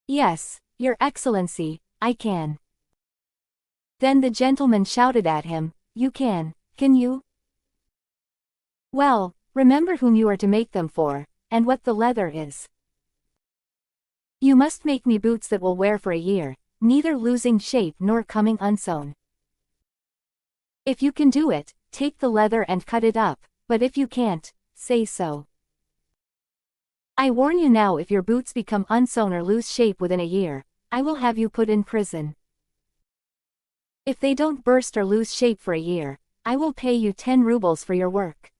"Yes, Your Excellency, I can." Then the gentleman shouted at him, "You can you?" "Well, remember whom you are to make them for, and what the leather is. You must make me boots that will wear for a year, neither losing shape nor coming unsewn. If you can do it, take the leather and cut it up, but if you can't, say so. I warn you now, if your boots become unsewn or lose shape within a year, I will have you put in prison. If they don't burst or lose shape for a year, I will pay you 10 rubles for your work."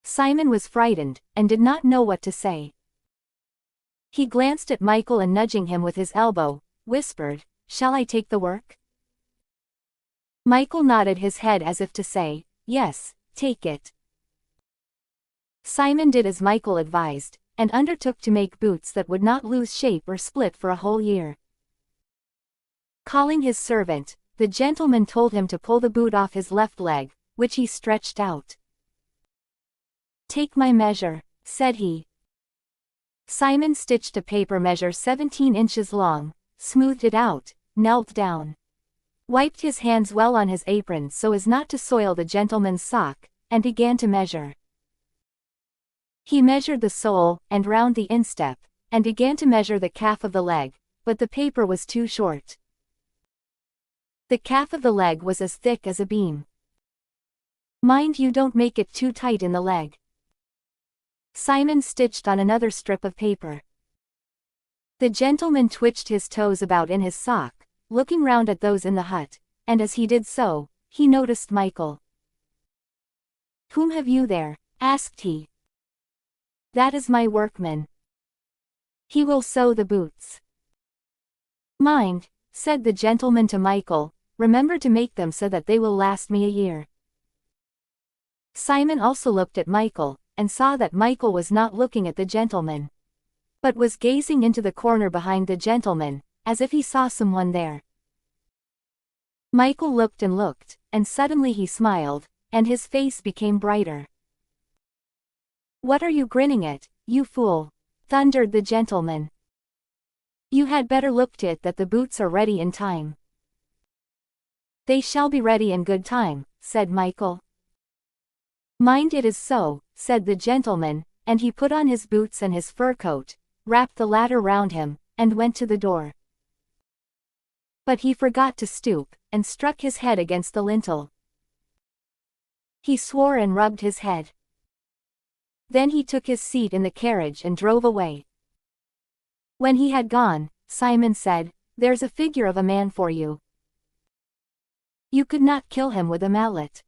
Simon was frightened, and did not know what to say. He glanced at Michael and nudging him with his elbow, whispered, "Shall I take the work?" Michael nodded his head as if to say, "Yes, take it." Simon did as Michael advised, and undertook to make boots that would not lose shape or split for a whole year. Calling his servant, the gentleman told him to pull the boot off his left leg, which he stretched out. "Take my measure," said he. Simon stitched a paper measure 17 inches long, smoothed it out, knelt down, wiped his hands well on his apron so as not to soil the gentleman's sock, and began to measure. He measured the sole, and round the instep, and began to measure the calf of the leg, but the paper was too short. The calf of the leg was as thick as a beam. "Mind you don't make it too tight in the leg." Simon stitched on another strip of paper. The gentleman twitched his toes about in his sock, looking round at those in the hut, and as he did so, he noticed Michael. "Whom have you there?" asked he. "That is my workman. He will sew the boots." "Mind," said the gentleman to Michael, "remember to make them so that they will last me a year." Simon also looked at Michael, and saw that Michael was not looking at the gentleman, but was gazing into the corner behind the gentleman, as if he saw someone there. Michael looked, and suddenly he smiled, and his face became brighter. "What are you grinning at, you fool?" thundered the gentleman. "You had better look to it that the boots are ready in time." "They shall be ready in good time," said Michael. "Mind it is so," said the gentleman, and he put on his boots and his fur coat, wrapped the latter round him, and went to the door. But he forgot to stoop, and struck his head against the lintel. He swore and rubbed his head. Then he took his seat in the carriage and drove away. When he had gone, Simon said, "There's a figure of a man for you. You could not kill him with a mallet.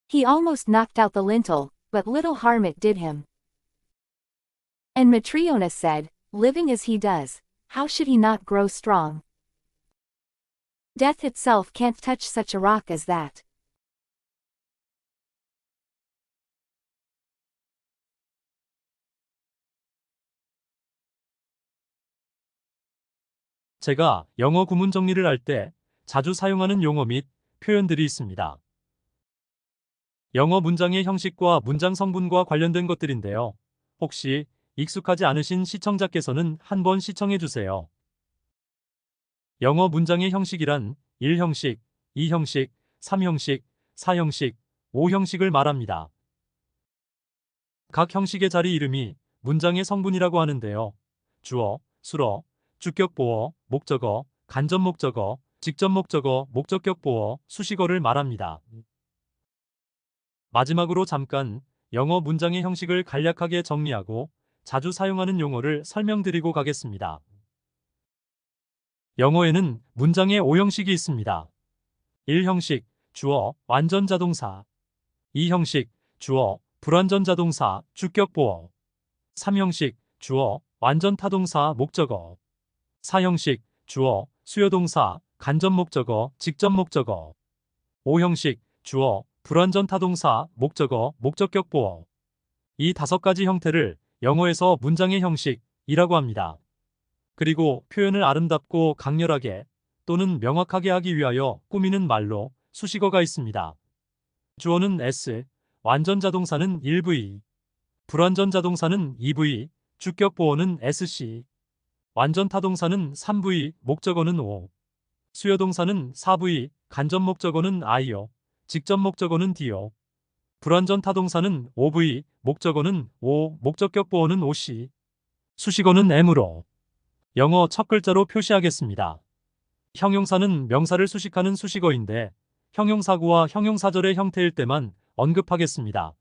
He almost knocked out the lintel, but little harm it did him." And Matryona said, "Living as he does, how should he not grow strong? Death itself can't touch such a rock as that." 제가 영어 구문 정리를 할 때 자주 사용하는 용어 및 표현들이 있습니다. 영어 문장의 형식과 문장 성분과 관련된 것들인데요. 혹시 익숙하지 않으신 시청자께서는 한번 시청해 주세요. 영어 문장의 형식이란 1형식, 2형식, 3형식, 4형식, 5형식을 말합니다. 각 형식의 자리 이름이 문장의 성분이라고 하는데요. 주어, 수어, 주격 보어, 목적어, 간접 목적어, 직접 목적어, 목적격 보어, 수식어를 말합니다. 마지막으로 잠깐 영어 문장의 형식을 간략하게 정리하고 자주 사용하는 용어를 설명드리고 가겠습니다. 영어에는 문장의 5형식이 있습니다. 1형식, 주어, 완전 자동사. 2형식, 주어, 불완전 자동사, 주격 보어. 3형식, 주어, 완전 타동사, 목적어. 4형식, 주어, 수요동사, 간접 목적어, 직접 목적어. 5형식, 주어, 불완전 타동사, 목적어, 목적격 보어. 이 5가지 형태를 영어에서 문장의 형식이라고 합니다. 그리고 표현을 아름답고 강렬하게 또는 명확하게 하기 위하여 꾸미는 말로 수식어가 있습니다. 주어는 S, 완전 자동사는 1V, 불완전 자동사는 2V, 주격 보어는 SC, 완전 타동사는 3V, 목적어는 O, 수요동사는 4V, 간접 목적어는 I요, 직접 목적어는 D요, 불완전 타동사는 5V, 목적어는 O, 목적격 보어는 OC, 수식어는 M으로 영어 첫 글자로 표시하겠습니다. 형용사는 명사를 수식하는 수식어인데 형용사구와 형용사절의 형태일 때만 언급하겠습니다.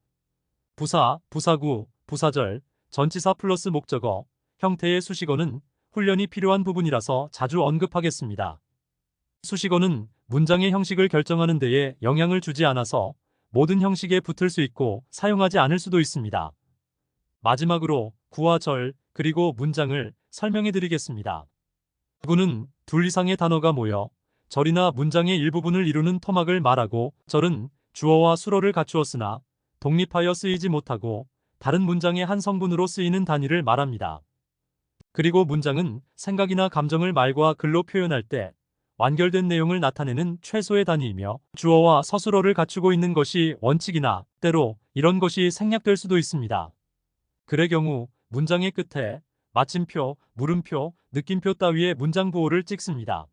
부사, 부사구, 부사절, 전치사 플러스 목적어, 형태의 수식어는 훈련이 필요한 부분이라서 자주 언급하겠습니다. 수식어는 문장의 형식을 결정하는 데에 영향을 주지 않아서 모든 형식에 붙을 수 있고 사용하지 않을 수도 있습니다. 마지막으로 구와 절, 그리고 문장을 설명해 드리겠습니다. 구는 둘 이상의 단어가 모여 절이나 문장의 일부분을 이루는 토막을 말하고 절은 주어와 수어를 갖추었으나 독립하여 쓰이지 못하고 다른 문장의 한 성분으로 쓰이는 단위를 말합니다. 그리고 문장은 생각이나 감정을 말과 글로 표현할 때 완결된 내용을 나타내는 최소의 단위이며 주어와 서술어를 갖추고 있는 것이 원칙이나 때로 이런 것이 생략될 수도 있습니다. 그의 경우 문장의 끝에 마침표, 물음표, 느낌표 따위의 문장 부호를 찍습니다.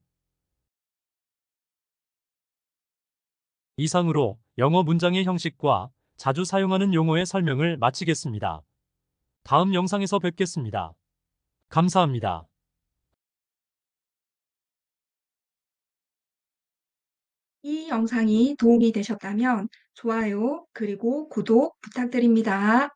이상으로 영어 문장의 형식과 자주 사용하는 용어의 설명을 마치겠습니다. 다음 영상에서 뵙겠습니다. 감사합니다. 이 영상이 도움이 되셨다면 좋아요 그리고 구독 부탁드립니다.